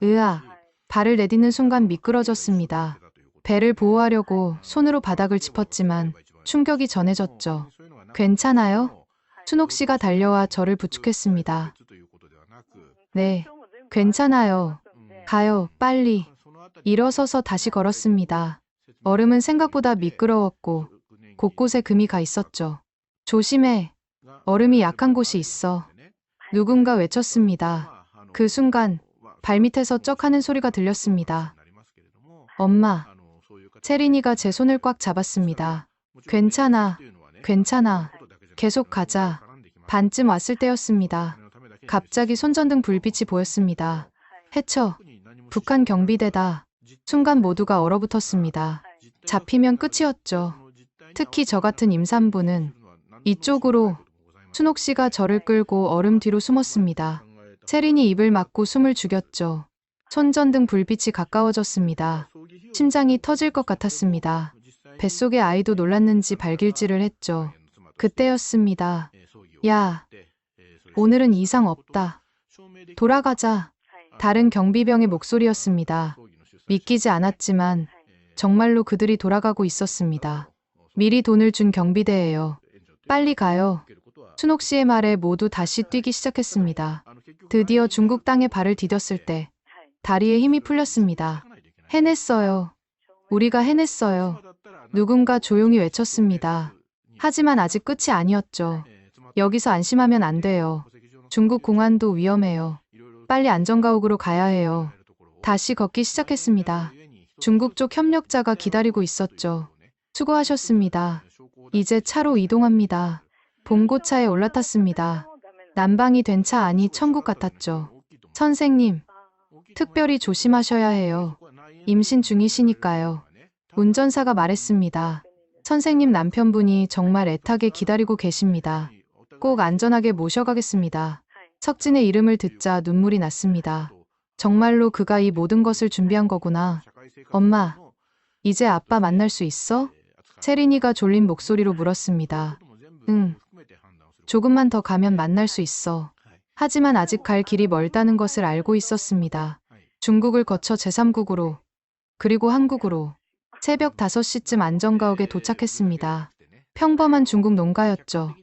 으아, 발을 내딛는 순간 미끄러졌습니다. 배를 보호하려고 손으로 바닥을 짚었지만 충격이 전해졌죠. 괜찮아요? 춘옥 씨가 달려와 저를 부축했습니다. 네, 괜찮아요. 가요, 빨리. 일어서서 다시 걸었습니다. 얼음은 생각보다 미끄러웠고 곳곳에 금이 가 있었죠. 조심해. 얼음이 약한 곳이 있어. 누군가 외쳤습니다. 그 순간 발밑에서 쩍 하는 소리가 들렸습니다. 엄마. 세린이가 제 손을 꽉 잡았습니다. 괜찮아. 괜찮아. 계속 가자. 반쯤 왔을 때였습니다. 갑자기 손전등 불빛이 보였습니다. 해쳐. 북한 경비대다. 순간 모두가 얼어붙었습니다. 잡히면 끝이었죠. 특히 저 같은 임산부는 이쪽으로. 춘옥 씨가 저를 끌고 얼음 뒤로 숨었습니다. 세린이 입을 막고 숨을 죽였죠. 손전등 불빛이 가까워졌습니다. 심장이 터질 것 같았습니다. 뱃속의 아이도 놀랐는지 발길질을 했죠. 그때였습니다. 야, 오늘은 이상 없다. 돌아가자. 다른 경비병의 목소리였습니다. 믿기지 않았지만 정말로 그들이 돌아가고 있었습니다. 미리 돈을 준 경비대예요. 빨리 가요. 춘옥 씨의 말에 모두 다시 뛰기 시작했습니다. 드디어 중국 땅에 발을 디뎠을 때 다리에 힘이 풀렸습니다. 해냈어요. 우리가 해냈어요. 누군가 조용히 외쳤습니다. 하지만 아직 끝이 아니었죠. 여기서 안심하면 안 돼요. 중국 공안도 위험해요. 빨리 안전가옥으로 가야 해요. 다시 걷기 시작했습니다. 중국 쪽 협력자가 기다리고 있었죠. 수고하셨습니다. 이제 차로 이동합니다. 봉고차에 올라탔습니다. 난방이 된 차 안이 천국 같았죠. 선생님, 특별히 조심하셔야 해요. 임신 중이시니까요. 운전사가 말했습니다. 선생님 남편분이 정말 애타게 기다리고 계십니다. 꼭 안전하게 모셔가겠습니다. 석진의 이름을 듣자 눈물이 났습니다. 정말로 그가 이 모든 것을 준비한 거구나. 엄마, 이제 아빠 만날 수 있어? 세린이가 졸린 목소리로 물었습니다. 응. 조금만 더 가면 만날 수 있어. 하지만 아직 갈 길이 멀다는 것을 알고 있었습니다. 중국을 거쳐 제3국으로, 그리고 한국으로 새벽 5시쯤 안전가옥에 도착했습니다. 평범한 중국 농가였죠.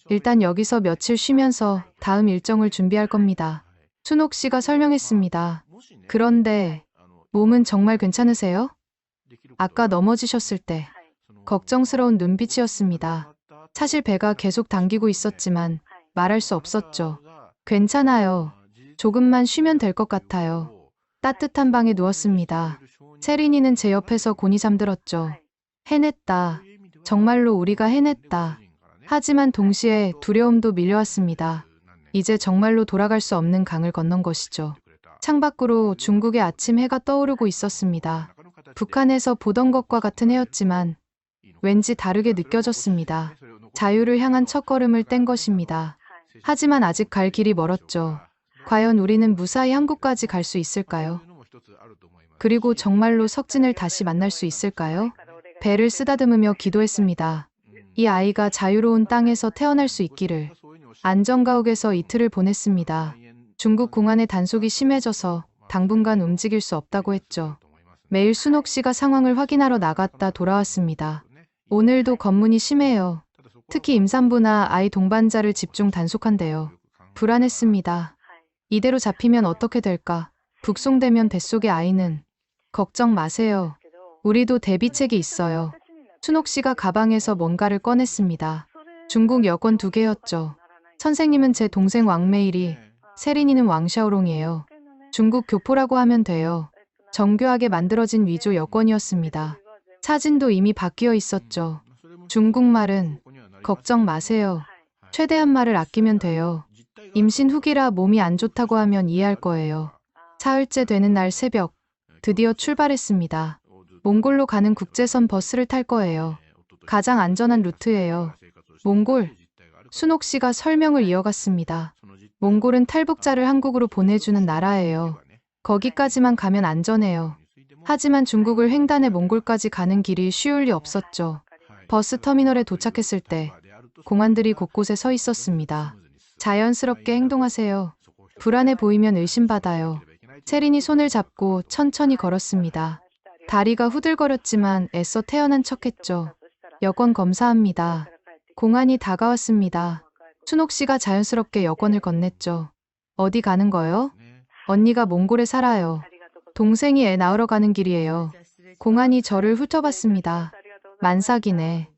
일단 여기서 며칠 쉬면서 다음 일정을 준비할 겁니다. 순옥 씨가 설명했습니다. 그런데 몸은 정말 괜찮으세요? 아까 넘어지셨을 때 걱정스러운 눈빛이었습니다. 사실 배가 계속 당기고 있었지만 말할 수 없었죠. 괜찮아요. 조금만 쉬면 될 것 같아요. 따뜻한 방에 누웠습니다. 세린이는 제 옆에서 곤히 잠들었죠. 해냈다. 정말로 우리가 해냈다. 하지만 동시에 두려움도 밀려왔습니다. 이제 정말로 돌아갈 수 없는 강을 건넌 것이죠. 창밖으로 중국의 아침 해가 떠오르고 있었습니다. 북한에서 보던 것과 같은 해였지만 왠지 다르게 느껴졌습니다. 자유를 향한 첫걸음을 뗀 것입니다. 하지만 아직 갈 길이 멀었죠. 과연 우리는 무사히 한국까지 갈 수 있을까요? 그리고 정말로 석진을 다시 만날 수 있을까요? 배를 쓰다듬으며 기도했습니다. 이 아이가 자유로운 땅에서 태어날 수 있기를. 안전가옥에서 이틀을 보냈습니다. 중국 공안의 단속이 심해져서 당분간 움직일 수 없다고 했죠. 매일 순옥 씨가 상황을 확인하러 나갔다 돌아왔습니다. 오늘도 검문이 심해요. 특히 임산부나 아이 동반자를 집중 단속한대요. 불안했습니다. 이대로 잡히면 어떻게 될까? 북송되면 뱃속의 아이는. 걱정 마세요. 우리도 대비책이 있어요. 순옥 씨가 가방에서 뭔가를 꺼냈습니다. 중국 여권 2개였죠. 선생님은 제 동생 왕메일이, 세린이는 왕샤오롱이에요. 중국 교포라고 하면 돼요. 정교하게 만들어진 위조 여권이었습니다. 사진도 이미 바뀌어 있었죠. 중국말은 걱정 마세요. 최대한 말을 아끼면 돼요. 임신 후기라 몸이 안 좋다고 하면 이해할 거예요. 사흘째 되는 날 새벽, 드디어 출발했습니다. 몽골로 가는 국제선 버스를 탈 거예요. 가장 안전한 루트예요. 몽골. 순옥 씨가 설명을 이어갔습니다. 몽골은 탈북자를 한국으로 보내주는 나라예요. 거기까지만 가면 안전해요. 하지만 중국을 횡단해 몽골까지 가는 길이 쉬울 리 없었죠. 버스 터미널에 도착했을 때 공안들이 곳곳에 서 있었습니다. 자연스럽게 행동하세요. 불안해 보이면 의심받아요. 세린이 손을 잡고 천천히 걸었습니다. 다리가 후들거렸지만 애써 태어난 척했죠. 여권 검사합니다. 공안이 다가왔습니다. 순옥 씨가 자연스럽게 여권을 건넸죠. 어디 가는 거요? 언니가 몽골에 살아요. 동생이 애 낳으러 가는 길이에요. 공안이 저를 훑어봤습니다. 만삭이네.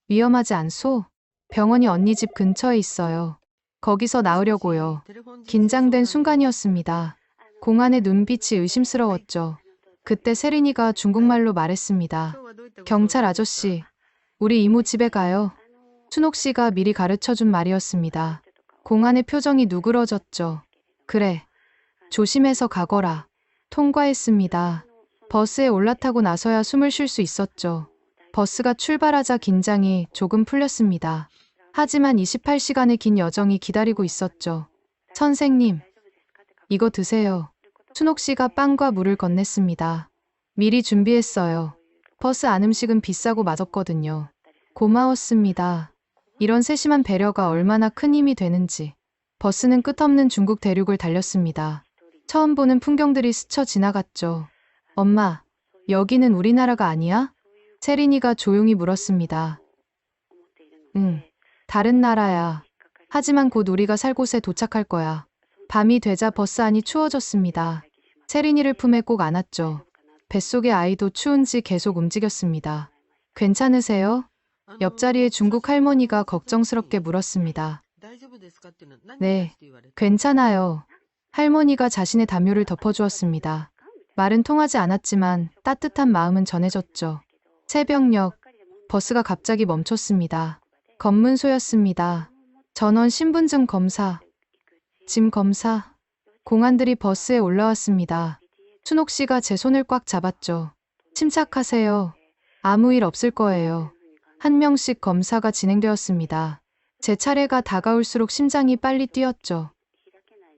위험하지 않소? 병원이 언니 집 근처에 있어요. 거기서 나으려고요. 긴장된 순간이었습니다. 공안의 눈빛이 의심스러웠죠. 그때 세린이가 중국말로 말했습니다. 경찰 아저씨, 우리 이모 집에 가요. 순옥 씨가 미리 가르쳐준 말이었습니다. 공안의 표정이 누그러졌죠. 그래. 조심해서 가거라. 통과했습니다. 버스에 올라타고 나서야 숨을 쉴 수 있었죠. 버스가 출발하자 긴장이 조금 풀렸습니다. 하지만 28시간의 긴 여정이 기다리고 있었죠. 선생님, 이거 드세요. 순옥 씨가 빵과 물을 건넸습니다. 미리 준비했어요. 버스 안 음식은 비싸고 맛없거든요. 고마웠습니다. 이런 세심한 배려가 얼마나 큰 힘이 되는지. 버스는 끝없는 중국 대륙을 달렸습니다. 처음 보는 풍경들이 스쳐 지나갔죠. 엄마, 여기는 우리나라가 아니야? 세린이가 조용히 물었습니다. 응, 다른 나라야. 하지만 곧 우리가 살 곳에 도착할 거야. 밤이 되자 버스 안이 추워졌습니다. 세린이를 품에 꼭 안았죠. 뱃속의 아이도 추운지 계속 움직였습니다. 괜찮으세요? 옆자리에 중국 할머니가 걱정스럽게 물었습니다. 네, 괜찮아요. 할머니가 자신의 담요를 덮어주었습니다. 말은 통하지 않았지만 따뜻한 마음은 전해졌죠. 새벽녘, 버스가 갑자기 멈췄습니다. 검문소였습니다. 전원 신분증 검사, 짐 검사, 공안들이 버스에 올라왔습니다. 순옥 씨가 제 손을 꽉 잡았죠. 침착하세요. 아무 일 없을 거예요. 한 명씩 검사가 진행되었습니다. 제 차례가 다가올수록 심장이 빨리 뛰었죠.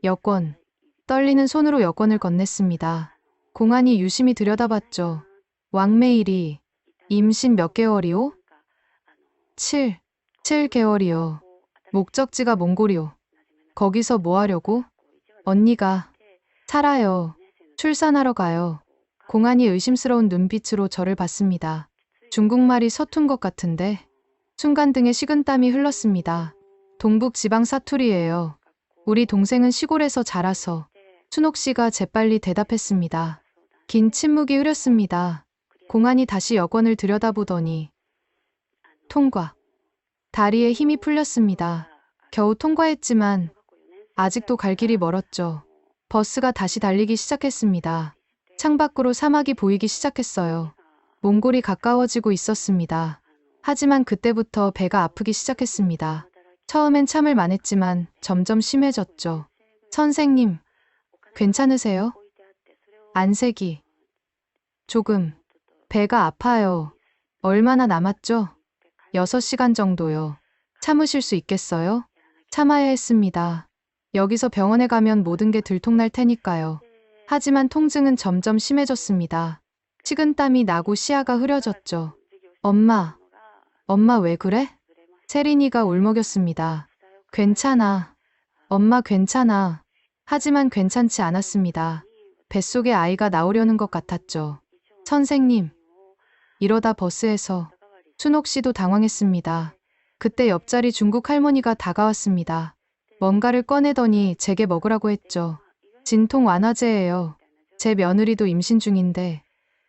여권. 떨리는 손으로 여권을 건넸습니다. 공안이 유심히 들여다봤죠. 왕메일이 임신 몇 개월이오? 7개월이요. 목적지가 몽골이요. 거기서 뭐 하려고? 언니가 살아요. 출산하러 가요. 공안이 의심스러운 눈빛으로 저를 봤습니다. 중국말이 서툰 것 같은데 순간 등에 식은땀이 흘렀습니다. 동북 지방 사투리예요. 우리 동생은 시골에서 자라서. 춘옥 씨가 재빨리 대답했습니다. 긴 침묵이 흐렸습니다. 공안이 다시 여권을 들여다보더니 통과. 다리에 힘이 풀렸습니다. 겨우 통과했지만 아직도 갈 길이 멀었죠. 버스가 다시 달리기 시작했습니다. 창밖으로 사막이 보이기 시작했어요. 몽골이 가까워지고 있었습니다. 하지만 그때부터 배가 아프기 시작했습니다. 처음엔 참을 만했지만 점점 심해졌죠. 선생님, 괜찮으세요? 안색이. 조금. 배가 아파요. 얼마나 남았죠? 6시간 정도요. 참으실 수 있겠어요? 참아야 했습니다. 여기서 병원에 가면 모든 게 들통날 테니까요. 하지만 통증은 점점 심해졌습니다. 식은땀이 나고 시야가 흐려졌죠. 엄마 왜 그래? 세린이가 울먹였습니다. 괜찮아. 엄마 괜찮아. 하지만 괜찮지 않았습니다. 뱃속에 아이가 나오려는 것 같았죠. 선생님. 이러다 버스에서 춘옥 씨도 당황했습니다. 그때 옆자리 중국 할머니가 다가왔습니다. 뭔가를 꺼내더니 제게 먹으라고 했죠. 진통 완화제예요. 제 며느리도 임신 중인데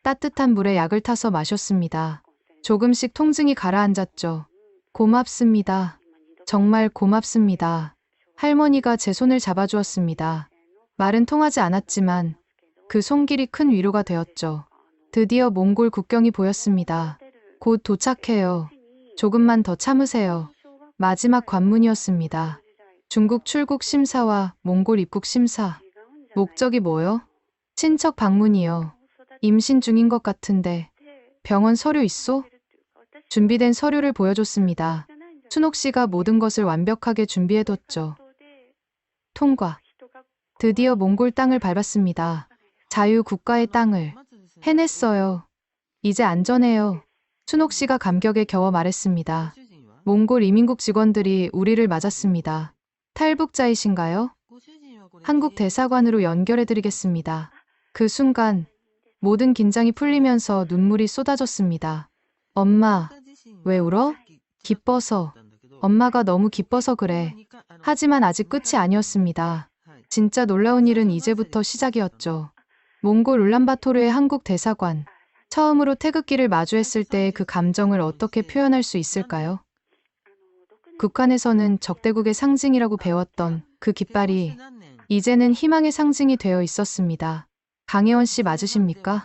따뜻한 물에 약을 타서 마셨습니다. 조금씩 통증이 가라앉았죠. 고맙습니다. 정말 고맙습니다. 할머니가 제 손을 잡아주었습니다. 말은 통하지 않았지만 그 손길이 큰 위로가 되었죠. 드디어 몽골 국경이 보였습니다. 곧 도착해요. 조금만 더 참으세요. 마지막 관문이었습니다. 중국 출국 심사와 몽골 입국 심사. 목적이 뭐요? 친척 방문이요. 임신 중인 것 같은데 병원 서류 있소? 준비된 서류를 보여줬습니다. 춘옥 씨가 모든 것을 완벽하게 준비해뒀죠. 통과. 드디어 몽골 땅을 밟았습니다. 자유국가의 땅을. 해냈어요. 이제 안전해요. 춘옥 씨가 감격에 겨워 말했습니다. 몽골 이민국 직원들이 우리를 맞았습니다. 탈북자이신가요? 한국 대사관으로 연결해드리겠습니다. 그 순간 모든 긴장이 풀리면서 눈물이 쏟아졌습니다. 엄마, 왜 울어? 기뻐서. 엄마가 너무 기뻐서 그래. 하지만 아직 끝이 아니었습니다. 진짜 놀라운 일은 이제부터 시작이었죠. 몽골 울란바토르의 한국 대사관. 처음으로 태극기를 마주했을 때의 그 감정을 어떻게 표현할 수 있을까요? 북한에서는 적대국의 상징이라고 배웠던 그 깃발이 이제는 희망의 상징이 되어 있었습니다. 강혜원 씨 맞으십니까?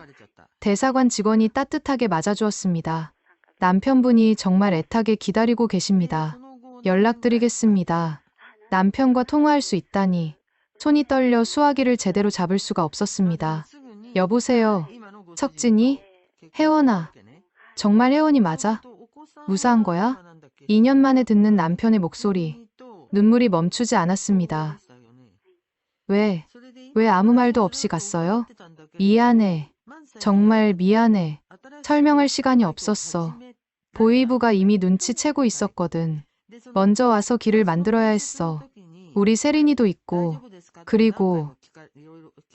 대사관 직원이 따뜻하게 맞아주었습니다. 남편분이 정말 애타게 기다리고 계십니다. 연락드리겠습니다. 남편과 통화할 수 있다니. 손이 떨려 수화기를 제대로 잡을 수가 없었습니다. 여보세요. 석진이? 혜원아. 정말 혜원이 맞아? 무사한 거야? 2년 만에 듣는 남편의 목소리. 눈물이 멈추지 않았습니다. 왜 아무 말도 없이 갔어요? 미안해. 정말 미안해. 설명할 시간이 없었어. 보이부가 이미 눈치채고 있었거든. 먼저 와서 길을 만들어야 했어. 우리 세린이도 있고. 그리고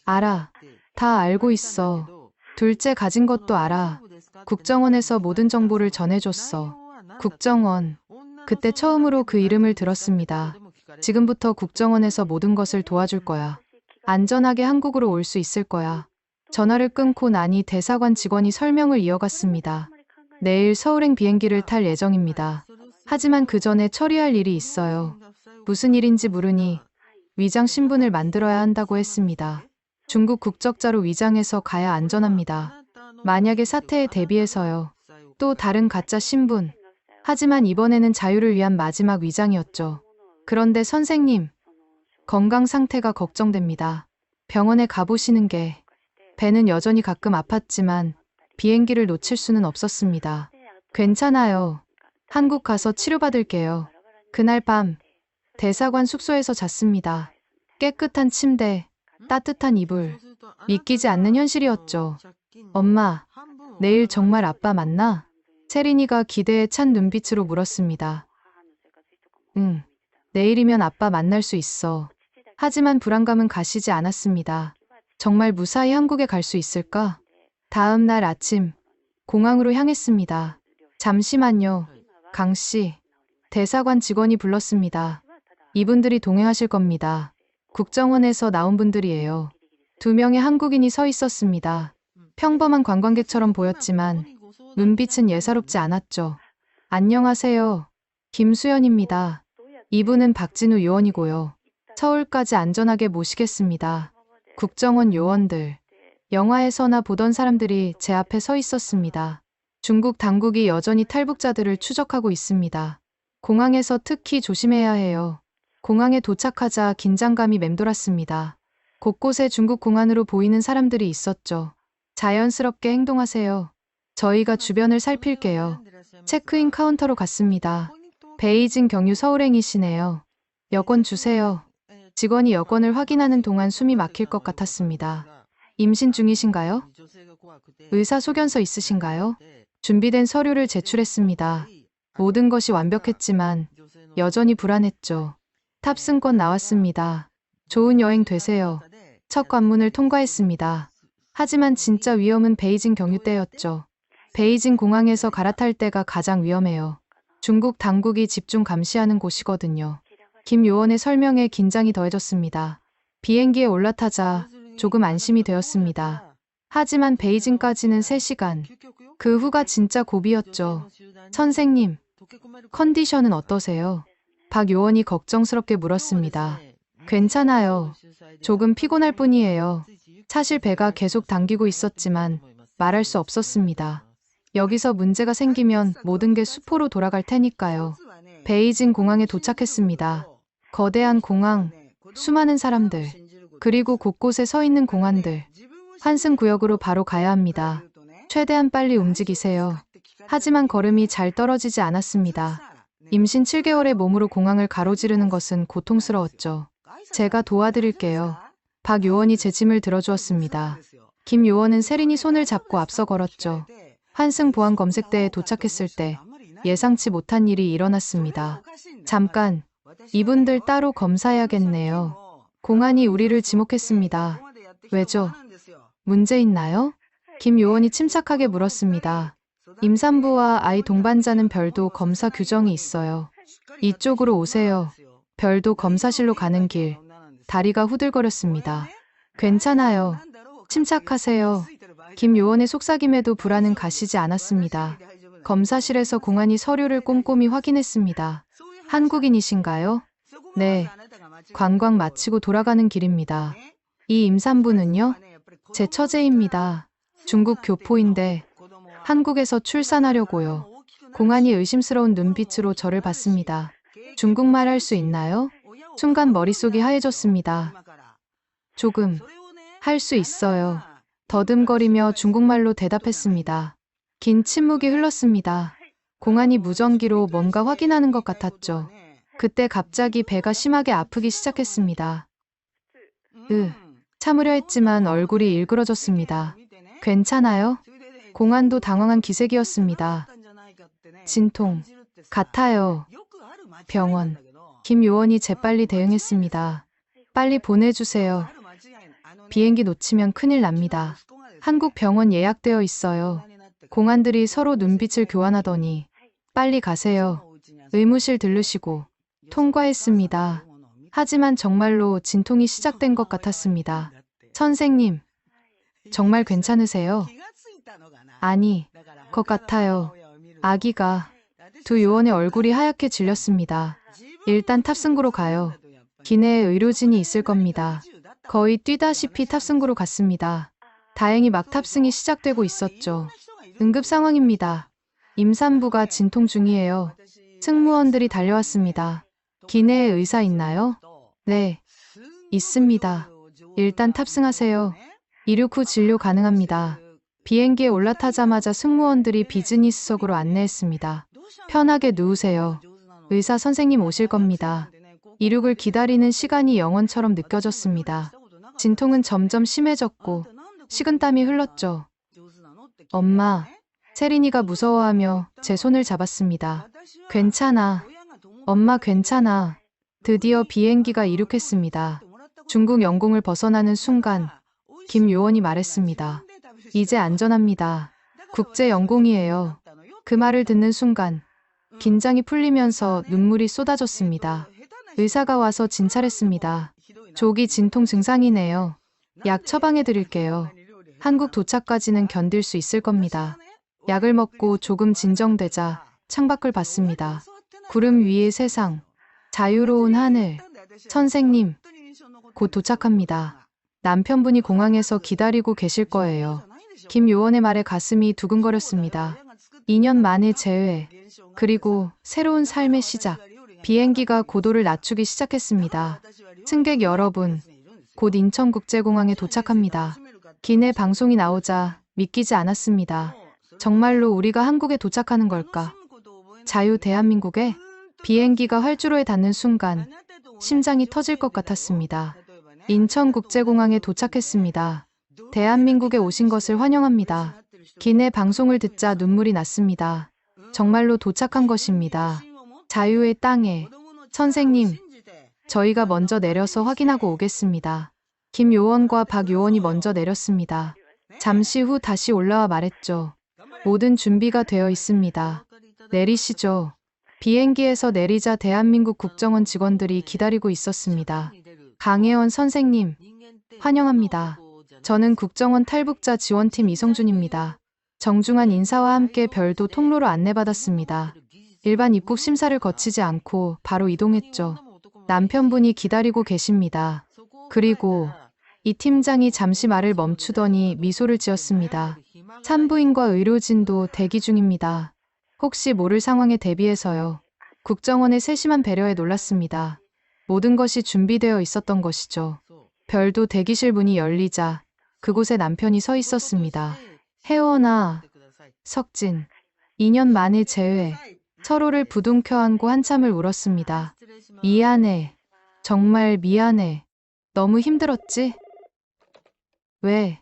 알아. 다 알고 있어. 둘째 가진 것도 알아. 국정원에서 모든 정보를 전해줬어. 국정원. 그때 처음으로 그 이름을 들었습니다. 지금부터 국정원에서 모든 것을 도와줄 거야. 안전하게 한국으로 올 수 있을 거야. 전화를 끊고 나니 대사관 직원이 설명을 이어갔습니다. 내일 서울행 비행기를 탈 예정입니다. 하지만 그 전에 처리할 일이 있어요. 무슨 일인지 물으니 위장 신분을 만들어야 한다고 했습니다. 중국 국적자로 위장해서 가야 안전합니다. 만약에 사태에 대비해서요. 또 다른 가짜 신분. 하지만 이번에는 자유를 위한 마지막 위장이었죠. 그런데 선생님, 건강 상태가 걱정됩니다. 병원에 가보시는 게. 배는 여전히 가끔 아팠지만 비행기를 놓칠 수는 없었습니다. 괜찮아요. 한국 가서 치료받을게요. 그날 밤 대사관 숙소에서 잤습니다. 깨끗한 침대, 따뜻한 이불. 믿기지 않는 현실이었죠. 엄마, 내일 정말 아빠 만나? 세린이가 기대에 찬 눈빛으로 물었습니다. 응, 내일이면 아빠 만날 수 있어. 하지만 불안감은 가시지 않았습니다. 정말 무사히 한국에 갈 수 있을까? 다음 날 아침, 공항으로 향했습니다. 잠시만요, 강씨. 대사관 직원이 불렀습니다. 이분들이 동행하실 겁니다. 국정원에서 나온 분들이에요. 2명의 한국인이 서 있었습니다. 평범한 관광객처럼 보였지만 눈빛은 예사롭지 않았죠. 안녕하세요. 김수연입니다. 이분은 박진우 요원이고요. 서울까지 안전하게 모시겠습니다. 국정원 요원들. 영화에서나 보던 사람들이 제 앞에 서 있었습니다. 중국 당국이 여전히 탈북자들을 추적하고 있습니다. 공항에서 특히 조심해야 해요. 공항에 도착하자 긴장감이 맴돌았습니다. 곳곳에 중국 공안으로 보이는 사람들이 있었죠. 자연스럽게 행동하세요. 저희가 주변을 살필게요. 체크인 카운터로 갔습니다. 베이징 경유 서울행이시네요. 여권 주세요. 직원이 여권을 확인하는 동안 숨이 막힐 것 같았습니다. 임신 중이신가요? 의사소견서 있으신가요? 준비된 서류를 제출했습니다. 모든 것이 완벽했지만 여전히 불안했죠. 탑승권 나왔습니다. 좋은 여행 되세요. 첫 관문을 통과했습니다. 하지만 진짜 위험은 베이징 경유 때였죠. 베이징 공항에서 갈아탈 때가 가장 위험해요. 중국 당국이 집중 감시하는 곳이거든요. 김 요원의 설명에 긴장이 더해졌습니다. 비행기에 올라타자 조금 안심이 되었습니다. 하지만 베이징까지는 3시간. 그 후가 진짜 고비였죠. 선생님, 컨디션은 어떠세요? 박 요원이 걱정스럽게 물었습니다. 괜찮아요. 조금 피곤할 뿐이에요. 사실 배가 계속 당기고 있었지만 말할 수 없었습니다. 여기서 문제가 생기면 모든 게 수포로 돌아갈 테니까요. 베이징 공항에 도착했습니다. 거대한 공항, 수많은 사람들, 그리고 곳곳에 서 있는 공안들. 환승 구역으로 바로 가야 합니다. 최대한 빨리 움직이세요. 하지만 걸음이 잘 떨어지지 않았습니다. 임신 7개월의 몸으로 공항을 가로지르는 것은 고통스러웠죠. 제가 도와드릴게요. 박 요원이 제 짐을 들어주었습니다. 김 요원은 세린이 손을 잡고 앞서 걸었죠. 환승 보안 검색대에 도착했을 때 예상치 못한 일이 일어났습니다. 잠깐, 이분들 따로 검사해야겠네요. 공안이 우리를 지목했습니다. 왜죠? 문제 있나요? 김 요원이 침착하게 물었습니다. 임산부와 아이 동반자는 별도 검사 규정이 있어요. 이쪽으로 오세요. 별도 검사실로 가는 길. 다리가 후들거렸습니다. 괜찮아요. 침착하세요. 김 요원의 속삭임에도 불안은 가시지 않았습니다. 검사실에서 공안이 서류를 꼼꼼히 확인했습니다. 한국인이신가요? 네. 관광 마치고 돌아가는 길입니다. 이 임산부는요? 제 처제입니다. 중국 교포인데 한국에서 출산하려고요. 공안이 의심스러운 눈빛으로 저를 봤습니다. 중국말 할 수 있나요? 순간 머릿속이 하얘졌습니다. 조금. 할 수 있어요. 더듬거리며 중국말로 대답했습니다. 긴 침묵이 흘렀습니다. 공안이 무전기로 뭔가 확인하는 것 같았죠. 그때 갑자기 배가 심하게 아프기 시작했습니다. 참으려 했지만 얼굴이 일그러졌습니다. 괜찮아요? 공안도 당황한 기색이었습니다. 진통. 같아요. 병원. 김 요원이 재빨리 대응했습니다. 빨리 보내주세요. 비행기 놓치면 큰일 납니다. 한국 병원 예약되어 있어요. 공안들이 서로 눈빛을 교환하더니 빨리 가세요. 의무실 들르시고. 통과했습니다. 하지만 정말로 진통이 시작된 것 같았습니다. 선생님, 정말 괜찮으세요? 아니, 것 같아요. 아기가. 2 요원의 얼굴이 하얗게 질렸습니다. 일단 탑승구로 가요. 기내에 의료진이 있을 겁니다. 거의 뛰다시피 탑승구로 갔습니다. 다행히 막 탑승이 시작되고 있었죠. 응급 상황입니다. 임산부가 진통 중이에요. 승무원들이 달려왔습니다. 기내에 의사 있나요? 네, 있습니다. 일단 탑승하세요. 이륙 후 진료 가능합니다. 비행기에 올라타자마자 승무원들이 비즈니스석으로 안내했습니다. 편하게 누우세요. 의사 선생님 오실 겁니다. 이륙을 기다리는 시간이 영원처럼 느껴졌습니다. 진통은 점점 심해졌고 식은땀이 흘렀죠. 엄마, 세린이가 무서워하며 제 손을 잡았습니다. 괜찮아. 엄마 괜찮아. 드디어 비행기가 이륙했습니다. 중국 영공을 벗어나는 순간 김 요원이 말했습니다. 이제 안전합니다. 국제 영공이에요. 그 말을 듣는 순간 긴장이 풀리면서 눈물이 쏟아졌습니다. 의사가 와서 진찰했습니다. 조기 진통 증상이네요. 약 처방해 드릴게요. 한국 도착까지는 견딜 수 있을 겁니다. 약을 먹고 조금 진정되자 창밖을 봤습니다. 구름 위의 세상, 자유로운 하늘. 선생님, 곧 도착합니다. 남편분이 공항에서 기다리고 계실 거예요. 김 요원의 말에 가슴이 두근거렸습니다. 2년 만의 재회, 그리고 새로운 삶의 시작. 비행기가 고도를 낮추기 시작했습니다. 승객 여러분, 곧 인천국제공항에 도착합니다. 기내 방송이 나오자 믿기지 않았습니다. 정말로 우리가 한국에 도착하는 걸까? 자유 대한민국에? 비행기가 활주로에 닿는 순간 심장이 터질 것 같았습니다. 인천국제공항에 도착했습니다. 대한민국에 오신 것을 환영합니다. 기내 방송을 듣자 눈물이 났습니다. 정말로 도착한 것입니다. 자유의 땅에. 선생님, 저희가 먼저 내려서 확인하고 오겠습니다. 김 요원과 박 요원이 먼저 내렸습니다. 잠시 후 다시 올라와 말했죠. 모든 준비가 되어 있습니다. 내리시죠. 비행기에서 내리자 대한민국 국정원 직원들이 기다리고 있었습니다. 강혜원 선생님, 환영합니다. 저는 국정원 탈북자 지원팀 이성준입니다. 정중한 인사와 함께 별도 통로로 안내받았습니다. 일반 입국 심사를 거치지 않고 바로 이동했죠. 남편분이 기다리고 계십니다. 그리고 이 팀장이 잠시 말을 멈추더니 미소를 지었습니다. 산부인과 의료진도 대기 중입니다. 혹시 모를 상황에 대비해서요. 국정원의 세심한 배려에 놀랐습니다. 모든 것이 준비되어 있었던 것이죠. 별도 대기실 문이 열리자 그곳에 남편이 서 있었습니다. 혜원아, 석진, 2년 만의 재회. 서로를 부둥켜 안고 한참을 울었습니다. 미안해. 정말 미안해. 너무 힘들었지? 왜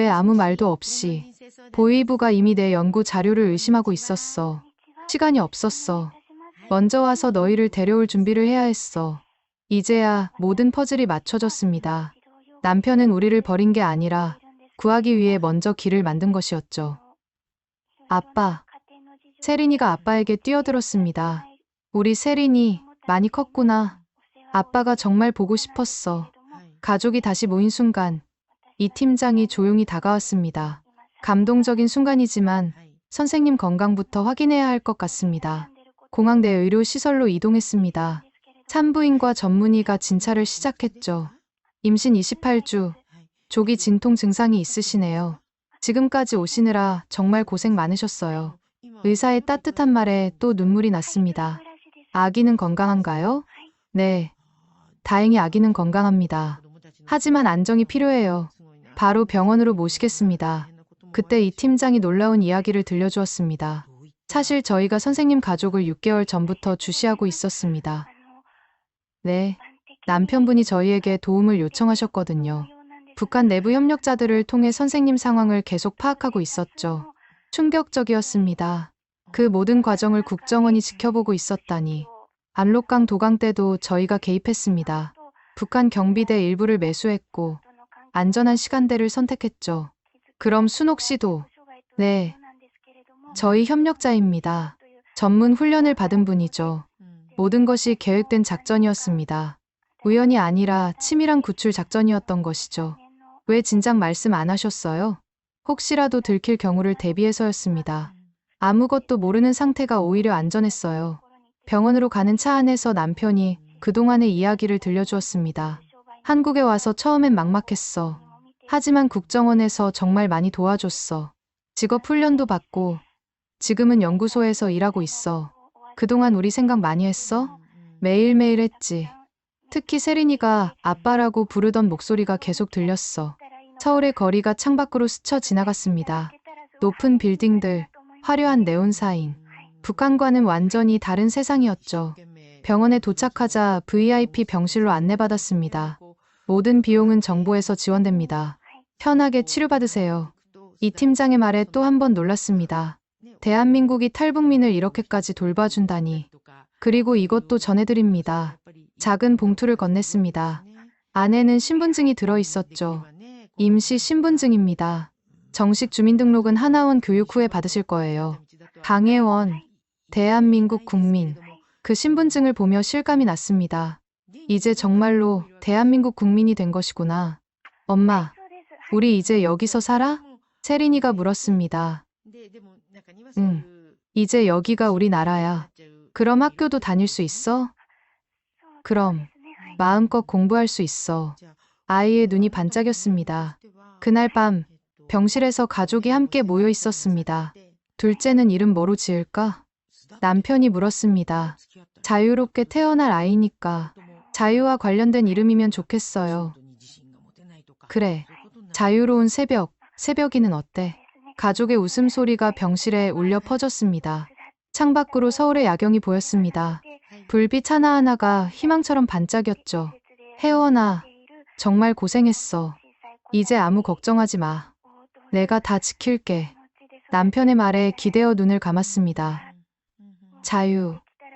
아무 말도 없이. 보위부가 이미 내 연구 자료를 의심하고 있었어. 시간이 없었어. 먼저 와서 너희를 데려올 준비를 해야 했어. 이제야 모든 퍼즐이 맞춰졌습니다. 남편은 우리를 버린 게 아니라 구하기 위해 먼저 길을 만든 것이었죠. 아빠. 세린이가 아빠에게 뛰어들었습니다. 우리 세린이 많이 컸구나. 아빠가 정말 보고 싶었어. 가족이 다시 모인 순간 이 팀장이 조용히 다가왔습니다. 감동적인 순간이지만 선생님 건강부터 확인해야 할 것 같습니다. 공항 내 의료시설로 이동했습니다. 산부인과 전문의가 진찰을 시작했죠. 임신 28주, 조기 진통 증상이 있으시네요. 지금까지 오시느라 정말 고생 많으셨어요. 의사의 따뜻한 말에 또 눈물이 났습니다. 아기는 건강한가요? 네. 다행히 아기는 건강합니다. 하지만 안정이 필요해요. 바로 병원으로 모시겠습니다. 그때 이 팀장이 놀라운 이야기를 들려주었습니다. 사실 저희가 선생님 가족을 6개월 전부터 주시하고 있었습니다. 네. 남편분이 저희에게 도움을 요청하셨거든요. 북한 내부 협력자들을 통해 선생님 상황을 계속 파악하고 있었죠. 충격적이었습니다. 그 모든 과정을 국정원이 지켜보고 있었다니. 압록강 도강 때도 저희가 개입했습니다. 북한 경비대 일부를 매수했고 안전한 시간대를 선택했죠. 그럼 순옥 씨도? 네. 저희 협력자입니다. 전문 훈련을 받은 분이죠. 모든 것이 계획된 작전이었습니다. 우연이 아니라 치밀한 구출 작전이었던 것이죠. 왜 진작 말씀 안 하셨어요? 혹시라도 들킬 경우를 대비해서였습니다. 아무것도 모르는 상태가 오히려 안전했어요. 병원으로 가는 차 안에서 남편이 그동안의 이야기를 들려주었습니다. 한국에 와서 처음엔 막막했어. 하지만 국정원에서 정말 많이 도와줬어. 직업 훈련도 받고 지금은 연구소에서 일하고 있어. 그동안 우리 생각 많이 했어? 매일매일 했지. 특히 세린이가 아빠라고 부르던 목소리가 계속 들렸어. 서울의 거리가 창밖으로 스쳐 지나갔습니다. 높은 빌딩들, 화려한 네온사인. 북한과는 완전히 다른 세상이었죠. 병원에 도착하자 VIP 병실로 안내받았습니다. 모든 비용은 정부에서 지원됩니다. 편하게 치료받으세요. 이 팀장의 말에 또 한 번 놀랐습니다. 대한민국이 탈북민을 이렇게까지 돌봐준다니. 그리고 이것도 전해드립니다. 작은 봉투를 건넸습니다. 안에는 신분증이 들어있었죠. 임시 신분증입니다. 정식 주민등록은 하나원 교육 후에 받으실 거예요. 강혜원, 대한민국 국민. 그 신분증을 보며 실감이 났습니다. 이제 정말로 대한민국 국민이 된 것이구나. 엄마, 우리 이제 여기서 살아? 세린이가 물었습니다. 응, 이제 여기가 우리 나라야. 그럼 학교도 다닐 수 있어? 그럼 마음껏 공부할 수 있어. 아이의 눈이 반짝였습니다. 그날 밤 병실에서 가족이 함께 모여 있었습니다. 둘째는 이름 뭐로 지을까? 남편이 물었습니다. 자유롭게 태어날 아이니까 자유와 관련된 이름이면 좋겠어요. 그래, 자유로운 새벽, 새벽이는 어때? 가족의 웃음소리가 병실에 울려 퍼졌습니다. 창밖으로 서울의 야경이 보였습니다. 불빛 하나하나가 희망처럼 반짝였죠. 혜원아, 정말 고생했어. 이제 아무 걱정하지 마. 내가 다 지킬게. 남편의 말에 기대어 눈을 감았습니다. 자유,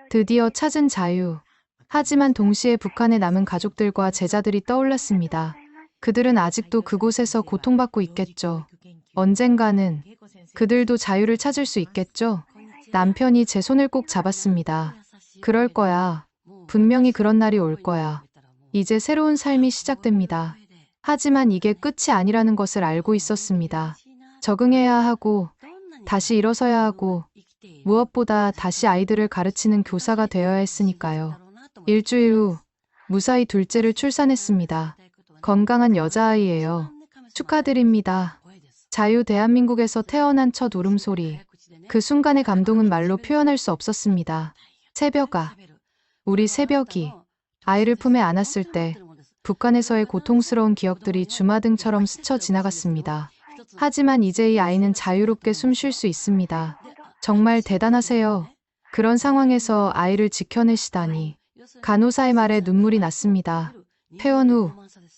드디어 찾은 자유. 하지만 동시에 북한에 남은 가족들과 제자들이 떠올랐습니다. 그들은 아직도 그곳에서 고통받고 있겠죠. 언젠가는 그들도 자유를 찾을 수 있겠죠? 남편이 제 손을 꼭 잡았습니다. 그럴 거야. 분명히 그런 날이 올 거야. 이제 새로운 삶이 시작됩니다. 하지만 이게 끝이 아니라는 것을 알고 있었습니다. 적응해야 하고, 다시 일어서야 하고, 무엇보다 다시 아이들을 가르치는 교사가 되어야 했으니까요. 일주일 후, 무사히 둘째를 출산했습니다. 건강한 여자아이예요. 축하드립니다. 자유 대한민국에서 태어난 첫 울음소리. 그 순간의 감동은 말로 표현할 수 없었습니다. 새벽아, 우리 새벽이 아이를 품에 안았을 때 북한에서의 고통스러운 기억들이 주마등처럼 스쳐 지나갔습니다. 하지만 이제 이 아이는 자유롭게 숨 쉴 수 있습니다. 정말 대단하세요. 그런 상황에서 아이를 지켜내시다니. 간호사의 말에 눈물이 났습니다. 퇴원 후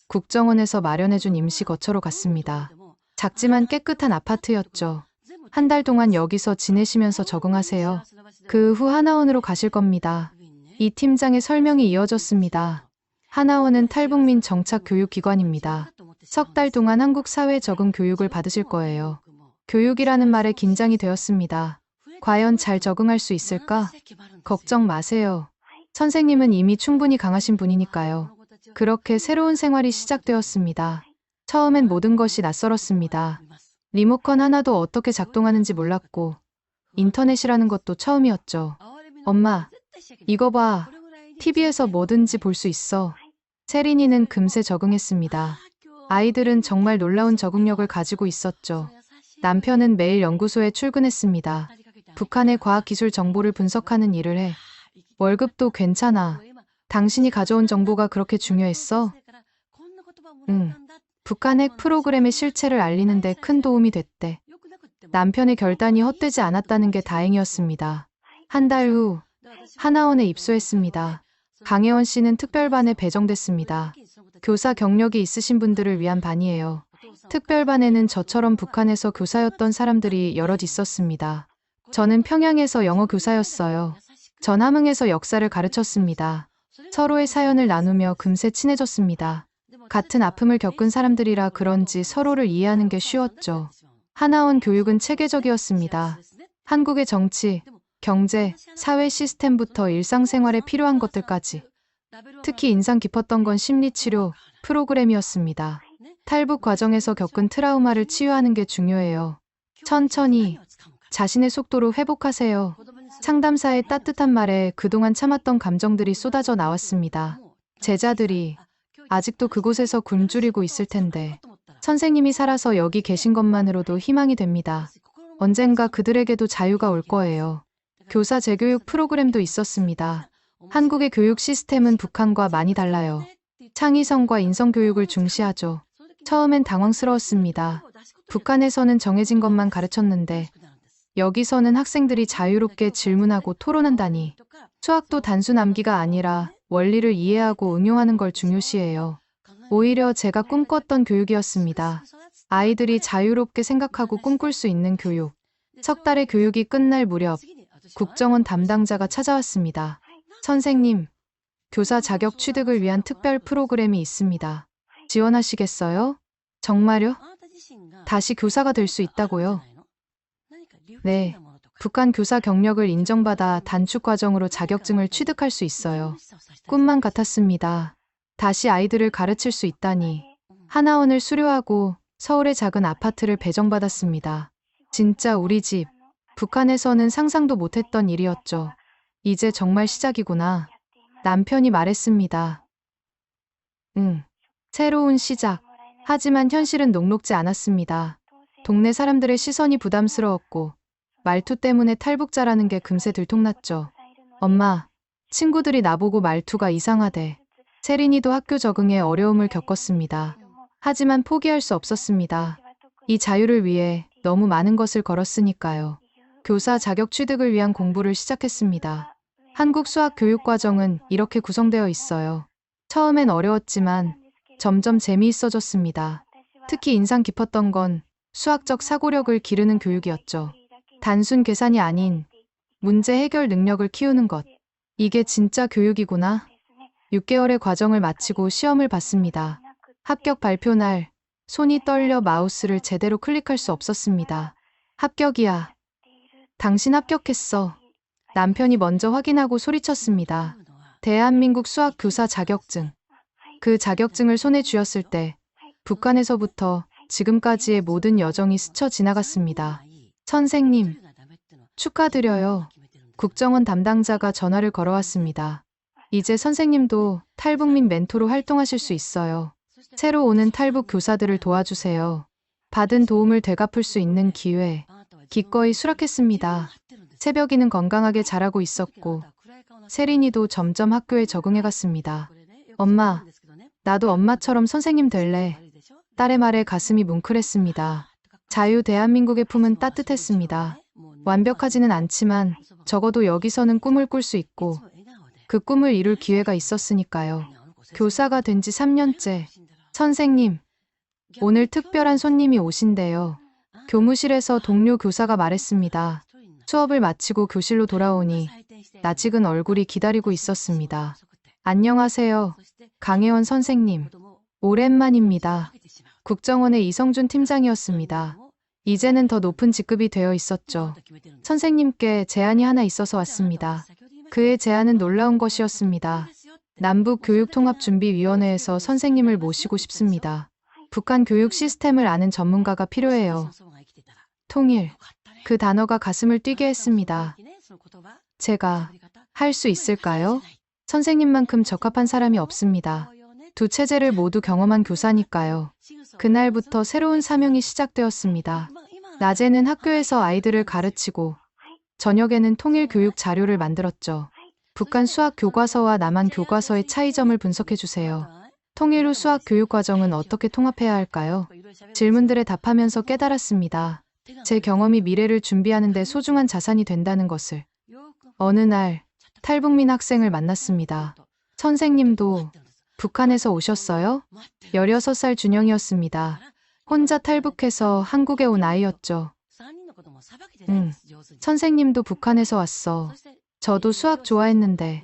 국정원에서 마련해준 임시 거처로 갔습니다. 작지만 깨끗한 아파트였죠. 한 달 동안 여기서 지내시면서 적응하세요. 그 후 하나원으로 가실 겁니다. 이 팀장의 설명이 이어졌습니다. 하나원은 탈북민 정착 교육기관입니다. 석 달 동안 한국 사회 적응 교육을 받으실 거예요. 교육이라는 말에 긴장이 되었습니다. 과연 잘 적응할 수 있을까? 걱정 마세요. 선생님은 이미 충분히 강하신 분이니까요. 그렇게 새로운 생활이 시작되었습니다. 처음엔 모든 것이 낯설었습니다. 리모컨 하나도 어떻게 작동하는지 몰랐고, 인터넷이라는 것도 처음이었죠. 엄마, 이거 봐. TV에서 뭐든지 볼 수 있어. 세린이는 금세 적응했습니다. 아이들은 정말 놀라운 적응력을 가지고 있었죠. 남편은 매일 연구소에 출근했습니다. 북한의 과학기술 정보를 분석하는 일을 해. 월급도 괜찮아. 당신이 가져온 정보가 그렇게 중요했어? 응. 북한 핵 프로그램의 실체를 알리는 데 큰 도움이 됐대. 남편의 결단이 헛되지 않았다는 게 다행이었습니다. 한 달 후, 하나원에 입소했습니다. 강혜원 씨는 특별반에 배정됐습니다. 교사 경력이 있으신 분들을 위한 반이에요. 특별반에는 저처럼 북한에서 교사였던 사람들이 여럿 있었습니다. 저는 평양에서 영어 교사였어요. 전 함흥에서 역사를 가르쳤습니다. 서로의 사연을 나누며 금세 친해졌습니다. 같은 아픔을 겪은 사람들이라 그런지 서로를 이해하는 게 쉬웠죠. 하나원 교육은 체계적이었습니다. 한국의 정치, 경제, 사회 시스템부터 일상생활에 필요한 것들까지. 특히 인상 깊었던 건 심리치료 프로그램이었습니다. 탈북 과정에서 겪은 트라우마를 치유하는 게 중요해요. 천천히, 자신의 속도로 회복하세요. 상담사의 따뜻한 말에 그동안 참았던 감정들이 쏟아져 나왔습니다. 제자들이 아직도 그곳에서 굶주리고 있을 텐데 선생님이 살아서 여기 계신 것만으로도 희망이 됩니다. 언젠가 그들에게도 자유가 올 거예요. 교사 재교육 프로그램도 있었습니다. 한국의 교육 시스템은 북한과 많이 달라요. 창의성과 인성교육을 중시하죠. 처음엔 당황스러웠습니다. 북한에서는 정해진 것만 가르쳤는데 여기서는 학생들이 자유롭게 질문하고 토론한다니. 수학도 단순 암기가 아니라 원리를 이해하고 응용하는 걸 중요시해요. 오히려 제가 꿈꿨던 교육이었습니다. 아이들이 자유롭게 생각하고 꿈꿀 수 있는 교육. 석 달의 교육이 끝날 무렵 국정원 담당자가 찾아왔습니다. 선생님, 교사 자격 취득을 위한 특별 프로그램이 있습니다. 지원하시겠어요? 정말요? 다시 교사가 될 수 있다고요? 네. 북한 교사 경력을 인정받아 단축 과정으로 자격증을 취득할 수 있어요. 꿈만 같았습니다. 다시 아이들을 가르칠 수 있다니. 하나원을 수료하고 서울의 작은 아파트를 배정받았습니다. 진짜 우리 집. 북한에서는 상상도 못했던 일이었죠. 이제 정말 시작이구나. 남편이 말했습니다. 응. 새로운 시작. 하지만 현실은 녹록지 않았습니다. 동네 사람들의 시선이 부담스러웠고 말투 때문에 탈북자라는 게 금세 들통났죠. 엄마, 친구들이 나보고 말투가 이상하대. 세린이도 학교 적응에 어려움을 겪었습니다. 하지만 포기할 수 없었습니다. 이 자유를 위해 너무 많은 것을 걸었으니까요. 교사 자격 취득을 위한 공부를 시작했습니다. 한국 수학 교육 과정은 이렇게 구성되어 있어요. 처음엔 어려웠지만 점점 재미있어졌습니다. 특히 인상 깊었던 건 수학적 사고력을 기르는 교육이었죠. 단순 계산이 아닌 문제 해결 능력을 키우는 것. 이게 진짜 교육이구나. 6개월의 과정을 마치고 시험을 봤습니다. 합격 발표 날 손이 떨려 마우스를 제대로 클릭할 수 없었습니다. 합격이야. 당신 합격했어. 남편이 먼저 확인하고 소리쳤습니다. 대한민국 수학 교사 자격증. 그 자격증을 손에 쥐었을 때 북한에서부터 지금까지의 모든 여정이 스쳐 지나갔습니다. 선생님, 축하드려요. 국정원 담당자가 전화를 걸어왔습니다. 이제 선생님도 탈북민 멘토로 활동하실 수 있어요. 새로 오는 탈북 교사들을 도와주세요. 받은 도움을 되갚을 수 있는 기회. 기꺼이 수락했습니다. 새벽이는 건강하게 자라고 있었고 세린이도 점점 학교에 적응해갔습니다. 엄마, 나도 엄마처럼 선생님 될래. 딸의 말에 가슴이 뭉클했습니다. 자유 대한민국의 품은 따뜻했습니다. 완벽하지는 않지만 적어도 여기서는 꿈을 꿀 수 있고 그 꿈을 이룰 기회가 있었으니까요. 교사가 된 지 3년째. 선생님, 오늘 특별한 손님이 오신대요. 교무실에서 동료 교사가 말했습니다. 수업을 마치고 교실로 돌아오니 낯익은 얼굴이 기다리고 있었습니다. 안녕하세요. 강혜원 선생님. 오랜만입니다. 국정원의 이성준 팀장이었습니다. 이제는 더 높은 직급이 되어 있었죠. 선생님께 제안이 하나 있어서 왔습니다. 그의 제안은 놀라운 것이었습니다. 남북교육통합준비위원회에서 선생님을 모시고 싶습니다. 북한 교육 시스템을 아는 전문가가 필요해요. 통일. 그 단어가 가슴을 뛰게 했습니다. 제가 할 수 있을까요? 선생님만큼 적합한 사람이 없습니다. 두 체제를 모두 경험한 교사니까요. 그날부터 새로운 사명이 시작되었습니다. 낮에는 학교에서 아이들을 가르치고 저녁에는 통일 교육 자료를 만들었죠. 북한 수학 교과서와 남한 교과서의 차이점을 분석해 주세요. 통일 후 수학 교육 과정은 어떻게 통합해야 할까요? 질문들에 답하면서 깨달았습니다. 제 경험이 미래를 준비하는 데 소중한 자산이 된다는 것을. 어느 날 탈북민 학생을 만났습니다. 선생님도 북한에서 오셨어요? 16살 준영이었습니다. 혼자 탈북해서 한국에 온 아이였죠. 선생님도 북한에서 왔어. 저도 수학 좋아했는데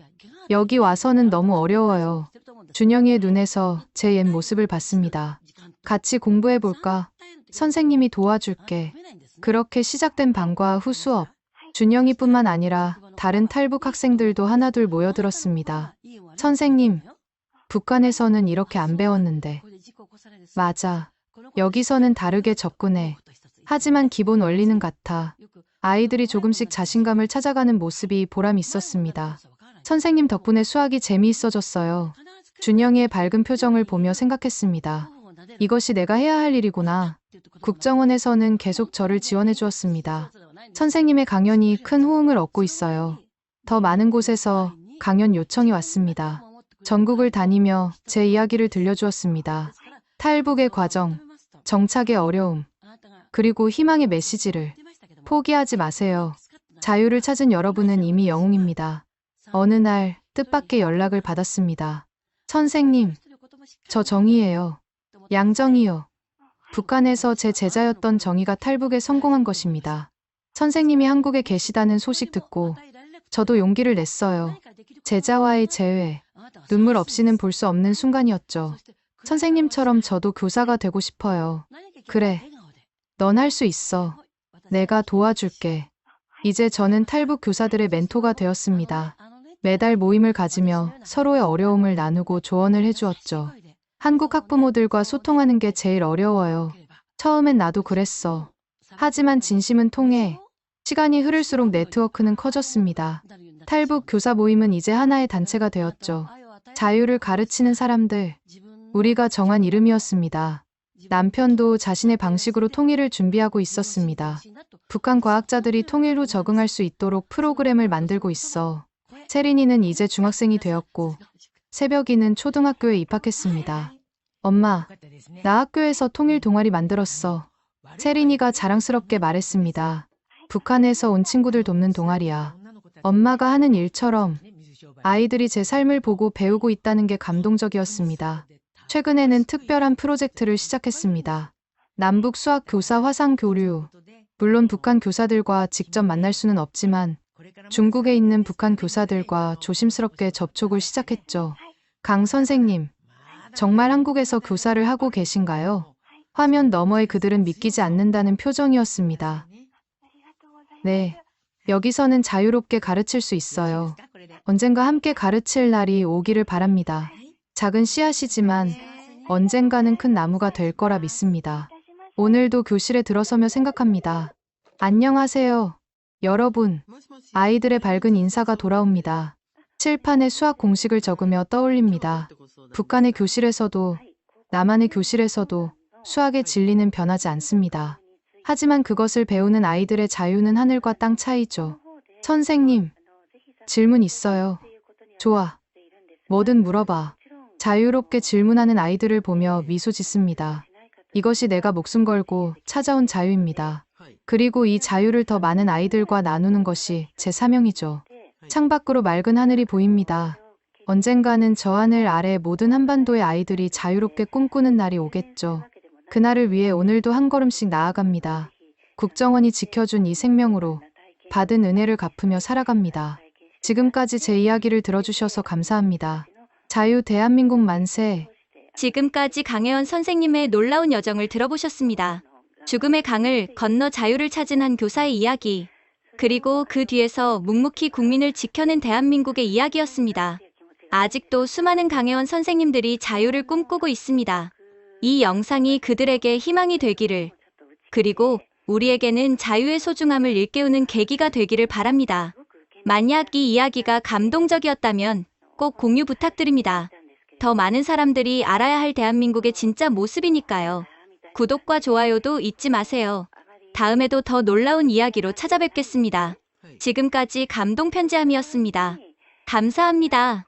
여기 와서는 너무 어려워요. 준영이의 눈에서 제 옛 모습을 봤습니다. 같이 공부해볼까? 선생님이 도와줄게. 그렇게 시작된 방과 후 수업. 준영이뿐만 아니라 다른 탈북 학생들도 하나둘 모여들었습니다. 선생님, 북한에서는 이렇게 안 배웠는데. 맞아. 여기서는 다르게 접근해. 하지만 기본 원리는 같아. 아이들이 조금씩 자신감을 찾아가는 모습이 보람 있었습니다. 선생님 덕분에 수학이 재미있어졌어요. 준영이의 밝은 표정을 보며 생각했습니다. 이것이 내가 해야 할 일이구나. 국정원에서는 계속 저를 지원해 주었습니다. 선생님의 강연이 큰 호응을 얻고 있어요. 더 많은 곳에서 강연 요청이 왔습니다. 전국을 다니며 제 이야기를 들려주었습니다. 탈북의 과정, 정착의 어려움, 그리고 희망의 메시지를. 포기하지 마세요. 자유를 찾은 여러분은 이미 영웅입니다. 어느 날 뜻밖의 연락을 받았습니다. 선생님, 저 정희예요. 양정희요. 북한에서 제 제자였던 정희가 탈북에 성공한 것입니다. 선생님이 한국에 계시다는 소식 듣고 저도 용기를 냈어요. 제자와의 재회, 눈물 없이는 볼 수 없는 순간이었죠. 선생님처럼 저도 교사가 되고 싶어요. 그래, 넌 할 수 있어. 내가 도와줄게. 이제 저는 탈북 교사들의 멘토가 되었습니다. 매달 모임을 가지며 서로의 어려움을 나누고 조언을 해주었죠. 한국 학부모들과 소통하는 게 제일 어려워요. 처음엔 나도 그랬어. 하지만 진심은 통해 시간이 흐를수록 네트워크는 커졌습니다. 탈북 교사 모임은 이제 하나의 단체가 되었죠. 자유를 가르치는 사람들, 우리가 정한 이름이었습니다. 남편도 자신의 방식으로 통일을 준비하고 있었습니다. 북한 과학자들이 통일 후 적응할 수 있도록 프로그램을 만들고 있어. 세린이는 이제 중학생이 되었고 새벽이는 초등학교에 입학했습니다. 엄마, 나 학교에서 통일 동아리 만들었어. 세린이가 자랑스럽게 말했습니다. 북한에서 온 친구들 돕는 동아리야. 엄마가 하는 일처럼 아이들이 제 삶을 보고 배우고 있다는 게 감동적이었습니다. 최근에는 특별한 프로젝트를 시작했습니다. 남북 수학 교사 화상 교류. 물론 북한 교사들과 직접 만날 수는 없지만 중국에 있는 북한 교사들과 조심스럽게 접촉을 시작했죠. 강 선생님, 정말 한국에서 교사를 하고 계신가요? 화면 너머의 그들은 믿기지 않는다는 표정이었습니다. 네, 여기서는 자유롭게 가르칠 수 있어요. 언젠가 함께 가르칠 날이 오기를 바랍니다. 작은 씨앗이지만 언젠가는 큰 나무가 될 거라 믿습니다. 오늘도 교실에 들어서며 생각합니다. 안녕하세요. 여러분, 아이들의 밝은 인사가 돌아옵니다. 칠판에 수학 공식을 적으며 떠올립니다. 북한의 교실에서도, 남한의 교실에서도 수학의 진리는 변하지 않습니다. 하지만 그것을 배우는 아이들의 자유는 하늘과 땅 차이죠. 선생님, 질문 있어요. 좋아. 뭐든 물어봐. 자유롭게 질문하는 아이들을 보며 미소 짓습니다. 이것이 내가 목숨 걸고 찾아온 자유입니다. 그리고 이 자유를 더 많은 아이들과 나누는 것이 제 사명이죠. 창밖으로 맑은 하늘이 보입니다. 언젠가는 저 하늘 아래 모든 한반도의 아이들이 자유롭게 꿈꾸는 날이 오겠죠. 그날을 위해 오늘도 한 걸음씩 나아갑니다. 국정원이 지켜준 이 생명으로 받은 은혜를 갚으며 살아갑니다. 지금까지 제 이야기를 들어주셔서 감사합니다. 자유 대한민국 만세. 지금까지 강혜원 선생님의 놀라운 여정을 들어보셨습니다. 죽음의 강을 건너 자유를 찾은 한 교사의 이야기, 그리고 그 뒤에서 묵묵히 국민을 지켜낸 대한민국의 이야기였습니다. 아직도 수많은 강혜원 선생님들이 자유를 꿈꾸고 있습니다. 이 영상이 그들에게 희망이 되기를, 그리고 우리에게는 자유의 소중함을 일깨우는 계기가 되기를 바랍니다. 만약 이 이야기가 감동적이었다면 꼭 공유 부탁드립니다. 더 많은 사람들이 알아야 할 대한민국의 진짜 모습이니까요. 구독과 좋아요도 잊지 마세요. 다음에도 더 놀라운 이야기로 찾아뵙겠습니다. 지금까지 감동 편지함이었습니다. 감사합니다.